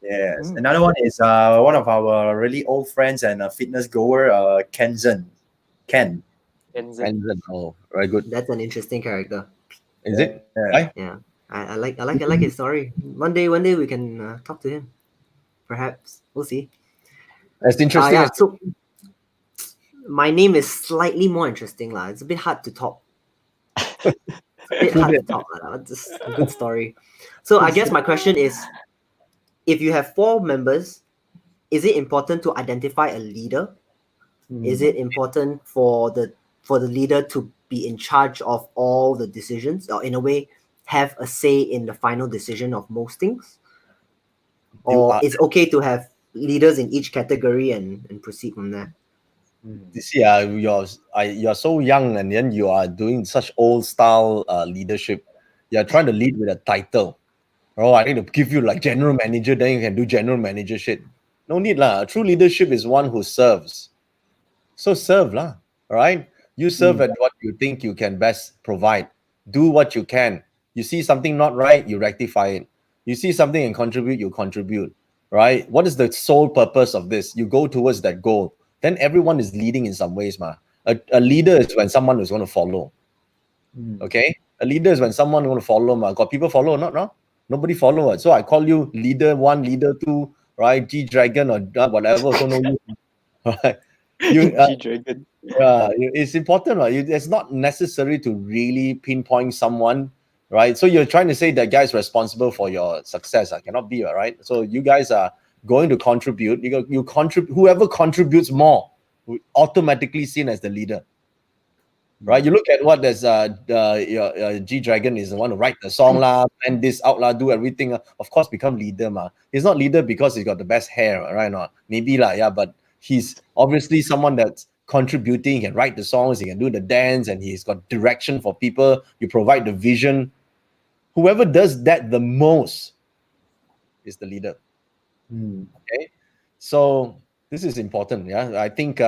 Another one is one of our really old friends and a fitness goer, Ken. Oh, very good. That's an interesting character. Is it? Yeah. Yeah, I like his story. One day we can talk to him. Perhaps we'll see. That's interesting. So my name is slightly more interesting, lah. It's a bit hard to top. Just a good story. So I guess my question is, if you have 4 members, is it important to identify a leader? Is it important for the leader to be in charge of all the decisions, or in a way have a say in the final decision of most things? Or it's okay to have leaders in each category and proceed from there? You see, you're so young, and then you are doing such old style leadership. You're trying to lead with a title. Oh, I need to give you like general manager, then you can do general manager shit. No need lah. True leadership is one who serves. So serve lah, right? You serve at what you think you can best provide. Do what you can. You see something not right, you rectify it. You see something and contribute, you contribute, right? What is the sole purpose of this? You go towards that goal. Then everyone is leading in some ways, ma. A leader is when someone is going to follow. Okay, a leader is when someone going to follow. Ma, got people follow or not? No, nobody follow it. So I call you leader one, leader two, right? G Dragon or whatever. So no, you, right? You, G-Dragon. it's important, right? It's not necessary to really pinpoint someone, right? So you're trying to say that guy is responsible for your success. I cannot be, right? So you guys are going to contribute. You contribute. Whoever contributes more, will automatically seen as the leader, right? You look at what there's G Dragon is the one to write the song lah, plan this out lah, do everything. Of course, become leader ma. He's not leader because he's got the best hair, right? Not maybe lah, yeah, but he's obviously someone that's contributing. He can write the songs, he can do the dance, and he's got direction for people. You provide the vision. Whoever does that the most is the leader. Okay, so this is important. Yeah, I think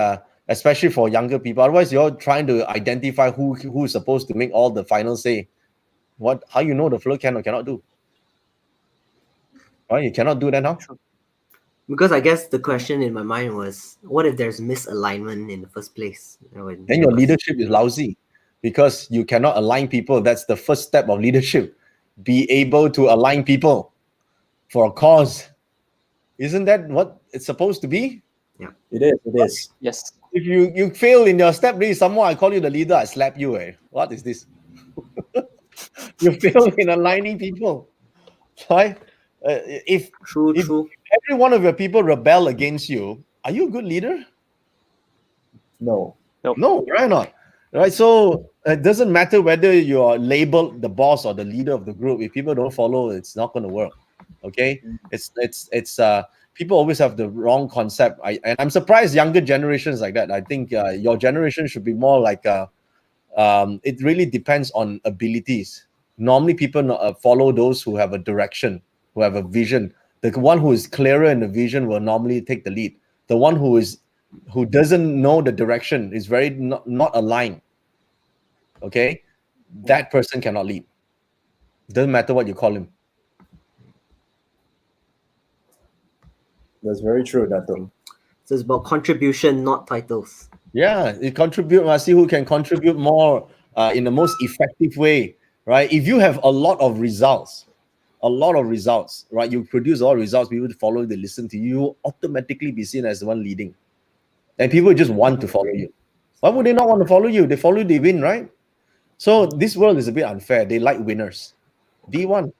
especially for younger people. Otherwise, you're trying to identify who's supposed to make all the final say. How you know the flow can or cannot do? Right, you cannot do that now. Because I guess the question in my mind was, what if there's misalignment in the first place? Then your leadership is lousy because you cannot align people. That's the first step of leadership. Be able to align people for a cause. Isn't that what it's supposed to be? Yeah, it is. Yes. If you fail in your step, really, someone I call you the leader, I slap you. What is this? You fail in aligning people, right? If true. every one of your people rebel against you, are you a good leader? No, right? Not right. So it doesn't matter whether you are labeled the boss or the leader of the group. If people don't follow, it's not going to work. Okay, it's people always have the wrong concept. And I'm surprised younger generations like that. I think your generation should be more like it really depends on abilities. Normally, people follow those who have a direction, who have a vision. The one who is clearer in the vision will normally take the lead. The one who doesn't know the direction is very not aligned. Okay, that person cannot lead. Doesn't matter what you call him. that's very true, Dato. So it's about contribution, not titles. Yeah, you contribute. See who can contribute more in the most effective way, right? If you have a lot of results, right? You produce all results, people follow, they listen to you, you automatically be seen as the one leading. And people just want to follow you. Why would they not want to follow you? They follow you, they win, right? So this world is a bit unfair. They like winners. Be one.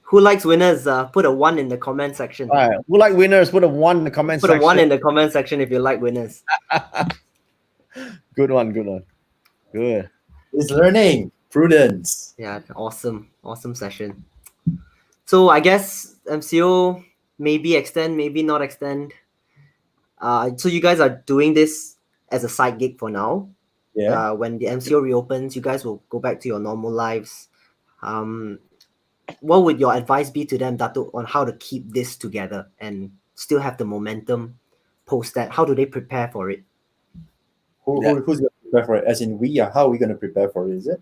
Who likes winners? Put a 1 in the comment section. All right. Who like winners? Put a 1 in the comment section. Put a 1 in the comment section if you like winners. Good one. Good. It's learning. Prudence. Yeah, awesome session. So I guess MCO maybe extend, maybe not extend. So you guys are doing this as a side gig for now. Yeah. When the MCO reopens, you guys will go back to your normal lives. What would your advice be to them, Dato, on how to keep this together and still have the momentum post that? How do they prepare for it? Who's going to prepare for it? As in we are. How are we going to prepare for it? Is it?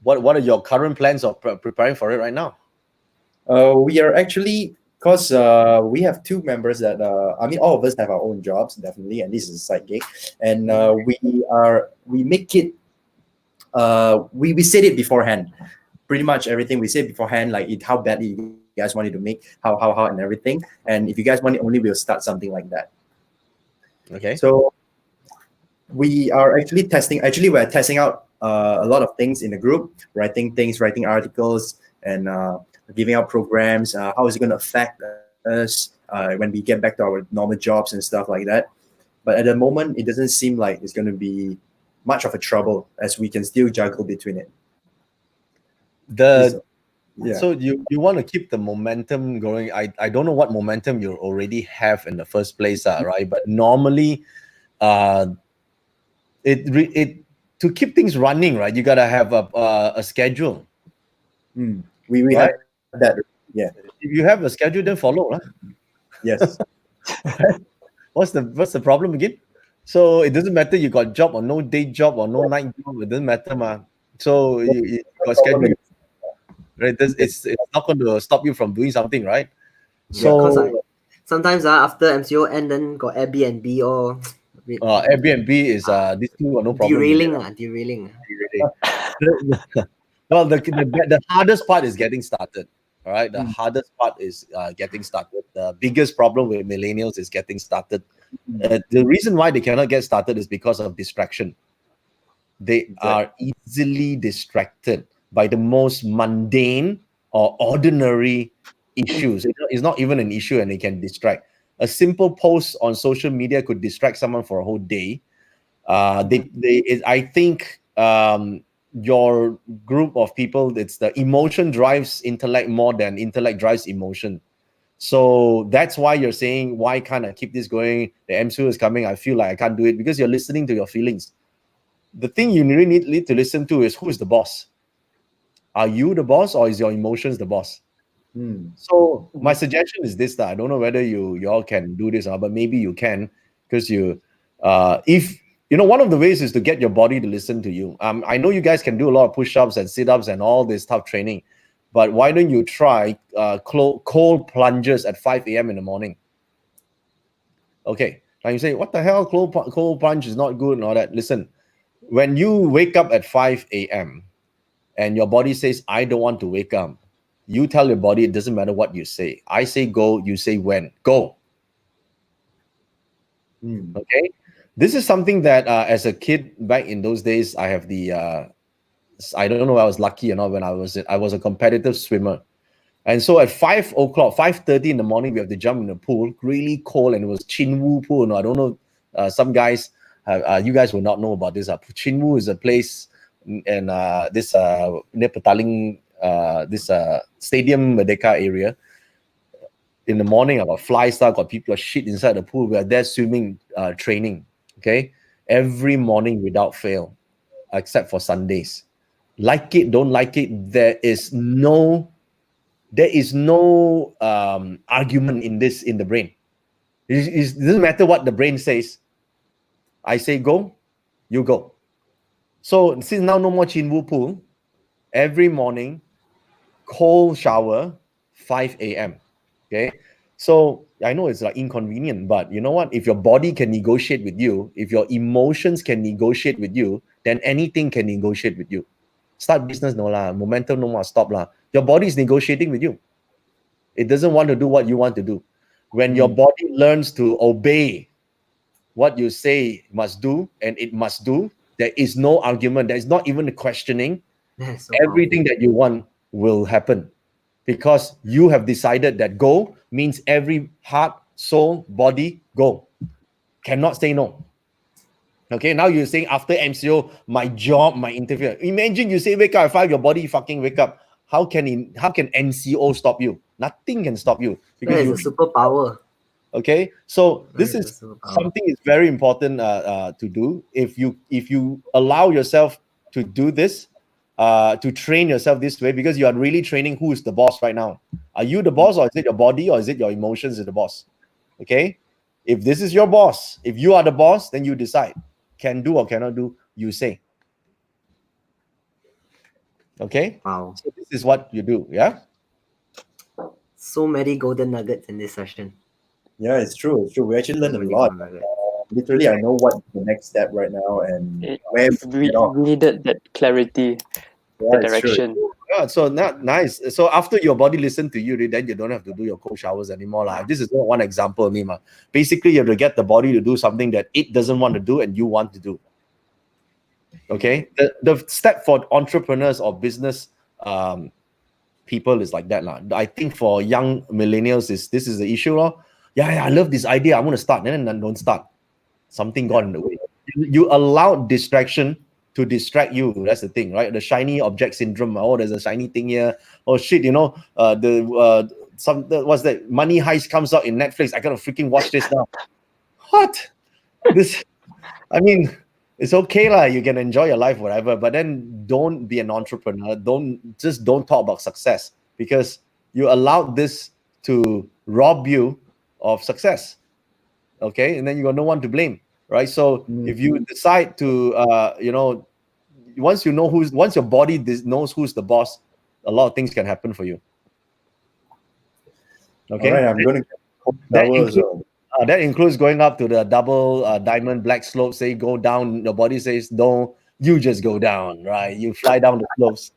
What are your current plans of preparing for it right now? We are actually, because we have two members that all of us have our own jobs, definitely, and this is a side gig, and we make it. We said it beforehand. Pretty much everything we said beforehand, like how badly you guys wanted to make, how and everything. And if you guys want it, only we'll start something like that. Okay. So we are actually testing. Actually, we're testing out a lot of things in the group, writing articles, and giving out programs. How is it going to affect us when we get back to our normal jobs and stuff like that? But at the moment, it doesn't seem like it's going to be much of a trouble, as we can still juggle between it. So you want to keep the momentum going. I don't know what momentum you already have in the first place, right? But normally, it to keep things running, right? You gotta have a schedule. We right? have that. Yeah. If you have a schedule, then follow, right? Yes. What's the problem again? So it doesn't matter you got job or no day job or no night job. It doesn't matter, ma. So you got schedule. Right, it's not going to stop you from doing something, right? Yeah, cause So sometimes after MCO end, then got Airbnb or Airbnb is these two are no problem with it. derailing. Well, the hardest part is getting started. All right, the Mm. hardest part is getting started. The biggest problem with millennials is getting started. The reason why they cannot get started is because of distraction. They are easily distracted by the most mundane or ordinary issues. It's not even an issue, and it can distract. A simple post on social media could distract someone for a whole day. I think your group of people, it's the emotion drives intellect more than intellect drives emotion. So that's why you're saying, why can't I keep this going? The MCO is coming. I feel like I can't do it, because you're listening to your feelings. The thing you really need to listen to is, who is the boss? Are you the boss, or is your emotions the boss? So my suggestion is this: that I don't know whether you all can do this, but maybe you can, because if you know, one of the ways is to get your body to listen to you. I know you guys can do a lot of push-ups and sit-ups and all this tough training, but why don't you try cold plunges at 5 a.m. in the morning? Okay, now you say, what the hell, cold plunge is not good and all that. Listen, when you wake up at 5 a.m. and your body says, I don't want to wake up, you tell your body, it doesn't matter what you say. I say go, you say when. Go. Okay? This is something that as a kid back in those days, I have I don't know if I was lucky or not, when I was a competitive swimmer. And so at 5 o'clock, 5:30 in the morning, we have to jump in the pool, really cold, and it was Chinwoo pool. No, I don't know. Some guys, you guys will not know about this. Chinwoo is a place in this near Petaling, this Stadium Merdeka area. In the morning, I got fly star, got people shit inside the pool. We are there swimming, training. Okay, every morning without fail, except for Sundays. Like it, don't like it. There is no argument in the brain. It doesn't matter what the brain says. I say go, you go. So since now no more Chinwoo pool, every morning, cold shower, 5 a.m. Okay. So I know it's like inconvenient, but you know what? If your body can negotiate with you, if your emotions can negotiate with you, then anything can negotiate with you. Start business, no lah. Momentum, no more, stop lah. Your body is negotiating with you. It doesn't want to do what you want to do. When your body learns to obey what you say must do, and it must do, there is no argument. There is not even a questioning. That's so Everything that you want will happen, because you have decided that go means every heart, soul, body, go. Cannot say no. Okay, now you're saying after MCO, my job might interfere. Imagine you say wake up at 5, your body fucking wake up. How can MCO stop you? Nothing can stop you, because that is a superpower. okay. So That this is is a superpower. something is very important to do. If you allow yourself to do this, to train yourself this way, because you are really training who is the boss right now. Are you the boss, or is it your body, or is it your emotions is the boss? Okay. If this is your boss, if you are the boss, then you decide. Can do or cannot do, you say. Okay. Wow. So this is what you do. Yeah. So many golden nuggets in this session. Yeah, it's true. It's true. We actually learned a Really lot. golden nuggets. Literally, I know what the next step right now and where We needed that clarity, Yeah, the it's true. direction. Yeah, so nice. So after your body listen to you, then you don't have to do your cold showers anymore. This is not one example, Nima. Basically, you have to get the body to do something that it doesn't want to do and you want to do. Okay. The step for entrepreneurs or business people is like that. I think for young millennials, this is the issue. Yeah, I love this idea. I want to start. And then don't start. Something got in the way. You allow distraction to distract you. That's the thing, right? The shiny object syndrome. Oh, there's a shiny thing here. Oh shit, what's that? Money Heist comes out in Netflix. I gotta freaking watch this now. What? I mean, it's okay lah. You can enjoy your life, whatever. But then don't be an entrepreneur. Don't talk about success, because you allowed this to rob you of success. Okay, and then you got no one to blame, right? So if you decide to, once your body knows who's the boss, a lot of things can happen for you. Okay. All right, I'm going to get That towel as includes, well. that includes going up to the double diamond black slope. Say go down, your body says no, you just go down, right? You fly down the slopes.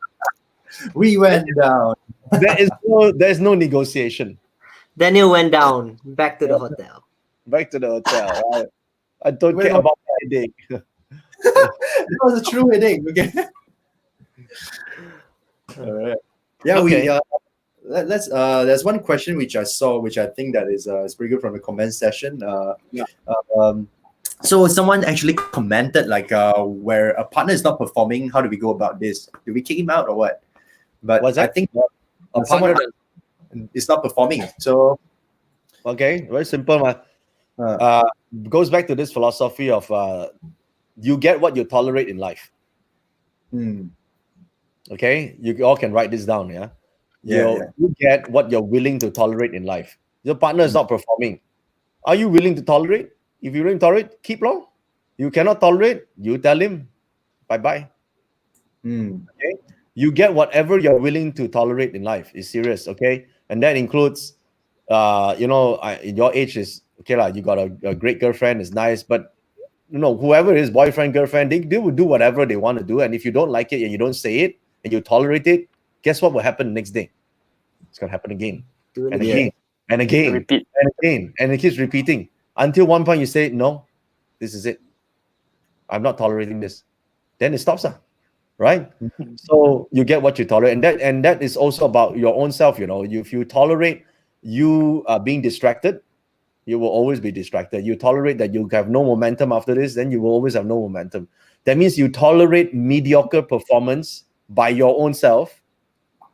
We went down. There's no negotiation. Daniel went down back to the hotel. Back to the hotel, right? I don't Wait, care no, about my headache. that was a true headache. Okay. All right. Yeah, Okay. let's there's one question which I saw, which I think that is pretty good from the comment session. Yeah. Um, so someone actually commented like where a partner is not performing, how do we go about this? Do we kick him out or what? But What's I that? think A someone partner is not performing. So okay, very simple, man. uh, Goes back to this philosophy of you get what you tolerate in life. hmm, Okay, you all can write this down. Yeah, yeah. you get what you're willing to tolerate in life. Your partner is not performing. Are you willing to tolerate? If you're willing to tolerate, keep long. You cannot tolerate, you tell him bye bye. Hmm, Okay, you get whatever you're willing to tolerate in life. It's serious. Okay, and that includes, your age is okay lah. You got a great girlfriend, is nice, but whoever is boyfriend, girlfriend, they will do whatever they want to do. And if you don't like it and you don't say it and you tolerate it, guess what will happen next day? It's gonna happen again Do it and again. again and again Repeat. and again, and it keeps repeating until one point you say, no, this is it. I'm not tolerating this. Then it stops, right? So you get what you tolerate, and that is also about your own self. If you tolerate you being distracted, you will always be distracted. You tolerate that you have no momentum after this, then you will always have no momentum. That means you tolerate mediocre performance by your own self.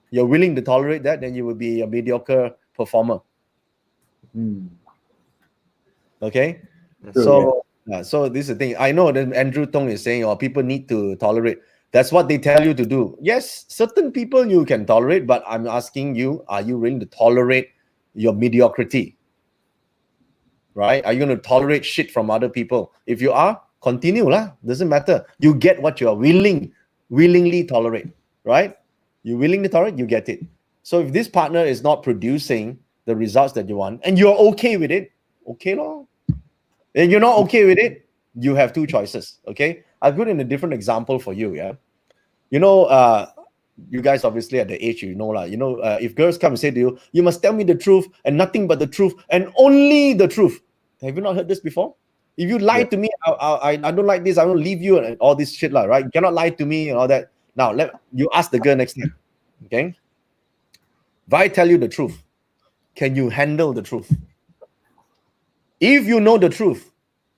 You're willing to tolerate that, then you will be a mediocre performer. hmm. Okay? True, So this is the thing. I know that Andrew Tong is saying, people need to tolerate. That's what they tell you to do. Yes, certain people you can tolerate, but I'm asking you, are you willing to tolerate your mediocrity? Right? Are you going to tolerate shit from other people? If you are, continue lah. Doesn't matter. You get what you are willingly tolerate. Right? You willingly tolerate, you get it. So if this partner is not producing the results that you want, and you're okay with it, okay lor. And you're not okay with it, you have two choices. Okay, I'll put in a different example for you. Yeah, you guys obviously at the age lah. If girls come and say to you, you must tell me the truth and nothing but the truth and only the truth. Have you not heard this before? If you lie to me, I don't like this, I don't leave you and all this shit lah, right? You cannot lie to me and all that. Now let you ask the girl next time. Okay, if I tell you the truth, can you handle the truth? If you know the truth,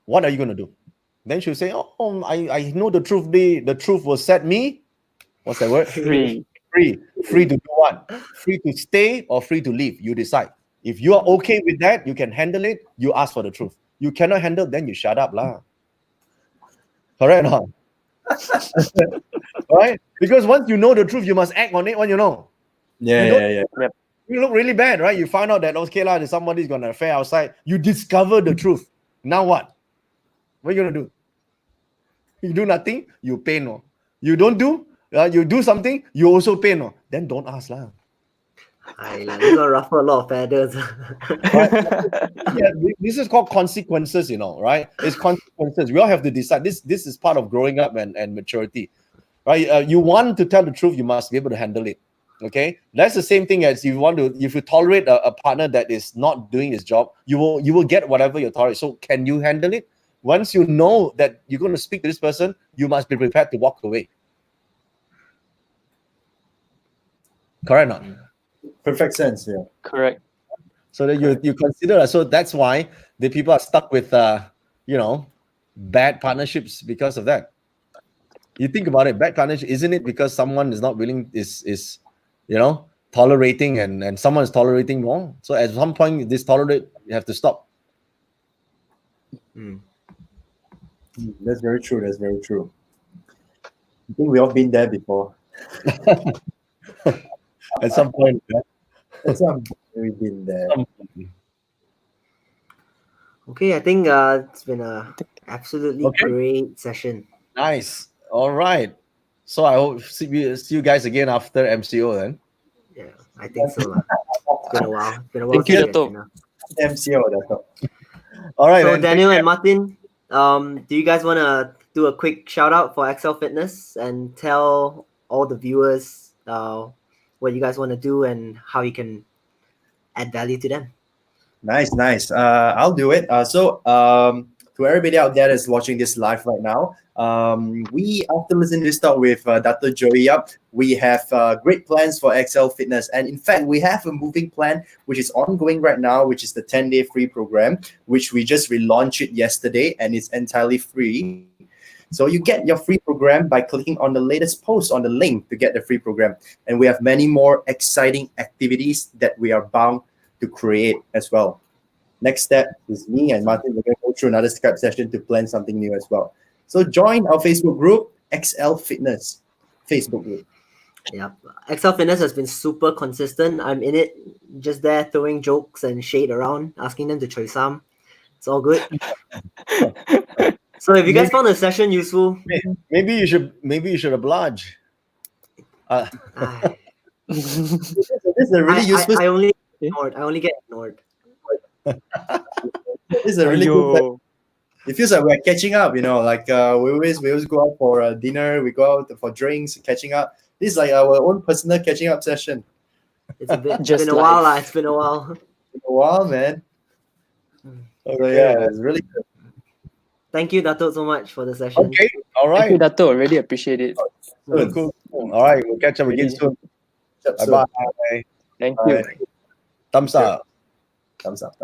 what are you going to do? Then she'll say, I know the truth. The truth will set me, what's that word? Free. Free to do what? Free to stay or free to leave. You decide. If you are okay with that, you can handle it, you ask for the truth. You cannot handle, then you shut up lah. Correct or not? Right? Because once you know the truth, you must act on it when you know. Yeah. You look really bad, right? You find out that, okay lah, somebody's got an affair outside. You discover the truth. Now what? What are you going to do? You do nothing, you pay no. You don't do, you do something, you also pay no. Then don't ask lah. You're gonna ruffle a lot of feathers. Right? Yeah, this is called consequences, right? It's consequences. We all have to decide. This is part of growing up and maturity, right? You want to tell the truth, you must be able to handle it. Okay, that's the same thing as if you tolerate a partner that is not doing his job, you will get whatever you tolerate. So can you handle it? Once you know that you're going to speak to this person, you must be prepared to walk away. Correct or not? Perfect sense. Yeah. Correct. So that you consider. So that's why the people are stuck with bad partnerships because of that. You think about it, bad partnership, isn't it because someone is not willing, is tolerating and someone is tolerating more? So at some point, this tolerate, you have to stop. That's very true. I think we all been there before. At some point, yeah. At some point we've been there. Okay, I think it's been a absolutely great session. Nice. All right. So I hope see you guys again after MCO then. Yeah, I think so. It's been a while. It's been a while. Thank you, since Dato'. been up. MCO, Dato'. All right. So then. Daniel and Martin, do you guys want to do a quick shout out for Axel Fitness and tell all the viewers what you guys want to do and how you can add value to them? Nice. I'll do it. To everybody out there that's watching this live right now, we, after listening to this talk with Dr. Joey Yap, we have great plans for Axel Fitness. And in fact, we have a moving plan which is ongoing right now, which is the 10-day free program, which we just relaunched it yesterday, and it's entirely free. So you get your free program by clicking on the latest post on the link to get the free program. And we have many more exciting activities that we are bound to create as well. Next step is me and Martin. We're going to go through another Skype session to plan something new as well. So join our Facebook group, XL Fitness Facebook group. Yeah, Axel Fitness has been super consistent. I'm in it, just there throwing jokes and shade around, asking them to try some. It's all good. So if you guys found the session useful, Maybe you should oblige. I, This is a really useful. I only get ignored. I only get ignored. This is a really good. It feels like we're catching up. Like we always go out for dinner. We go out for drinks, catching up. This is like our own personal catching up session. It's a bit. Just It's been a while. It's been a while. In a while, man. Okay. So yeah, it's really good. Thank you, Dato', so much for the session. Okay. All Thank you, right. Dato'. Really appreciate it. Cool. All right. We'll catch up again soon. So, Bye bye. Thank all you. right. Thumbs up. Thumbs up.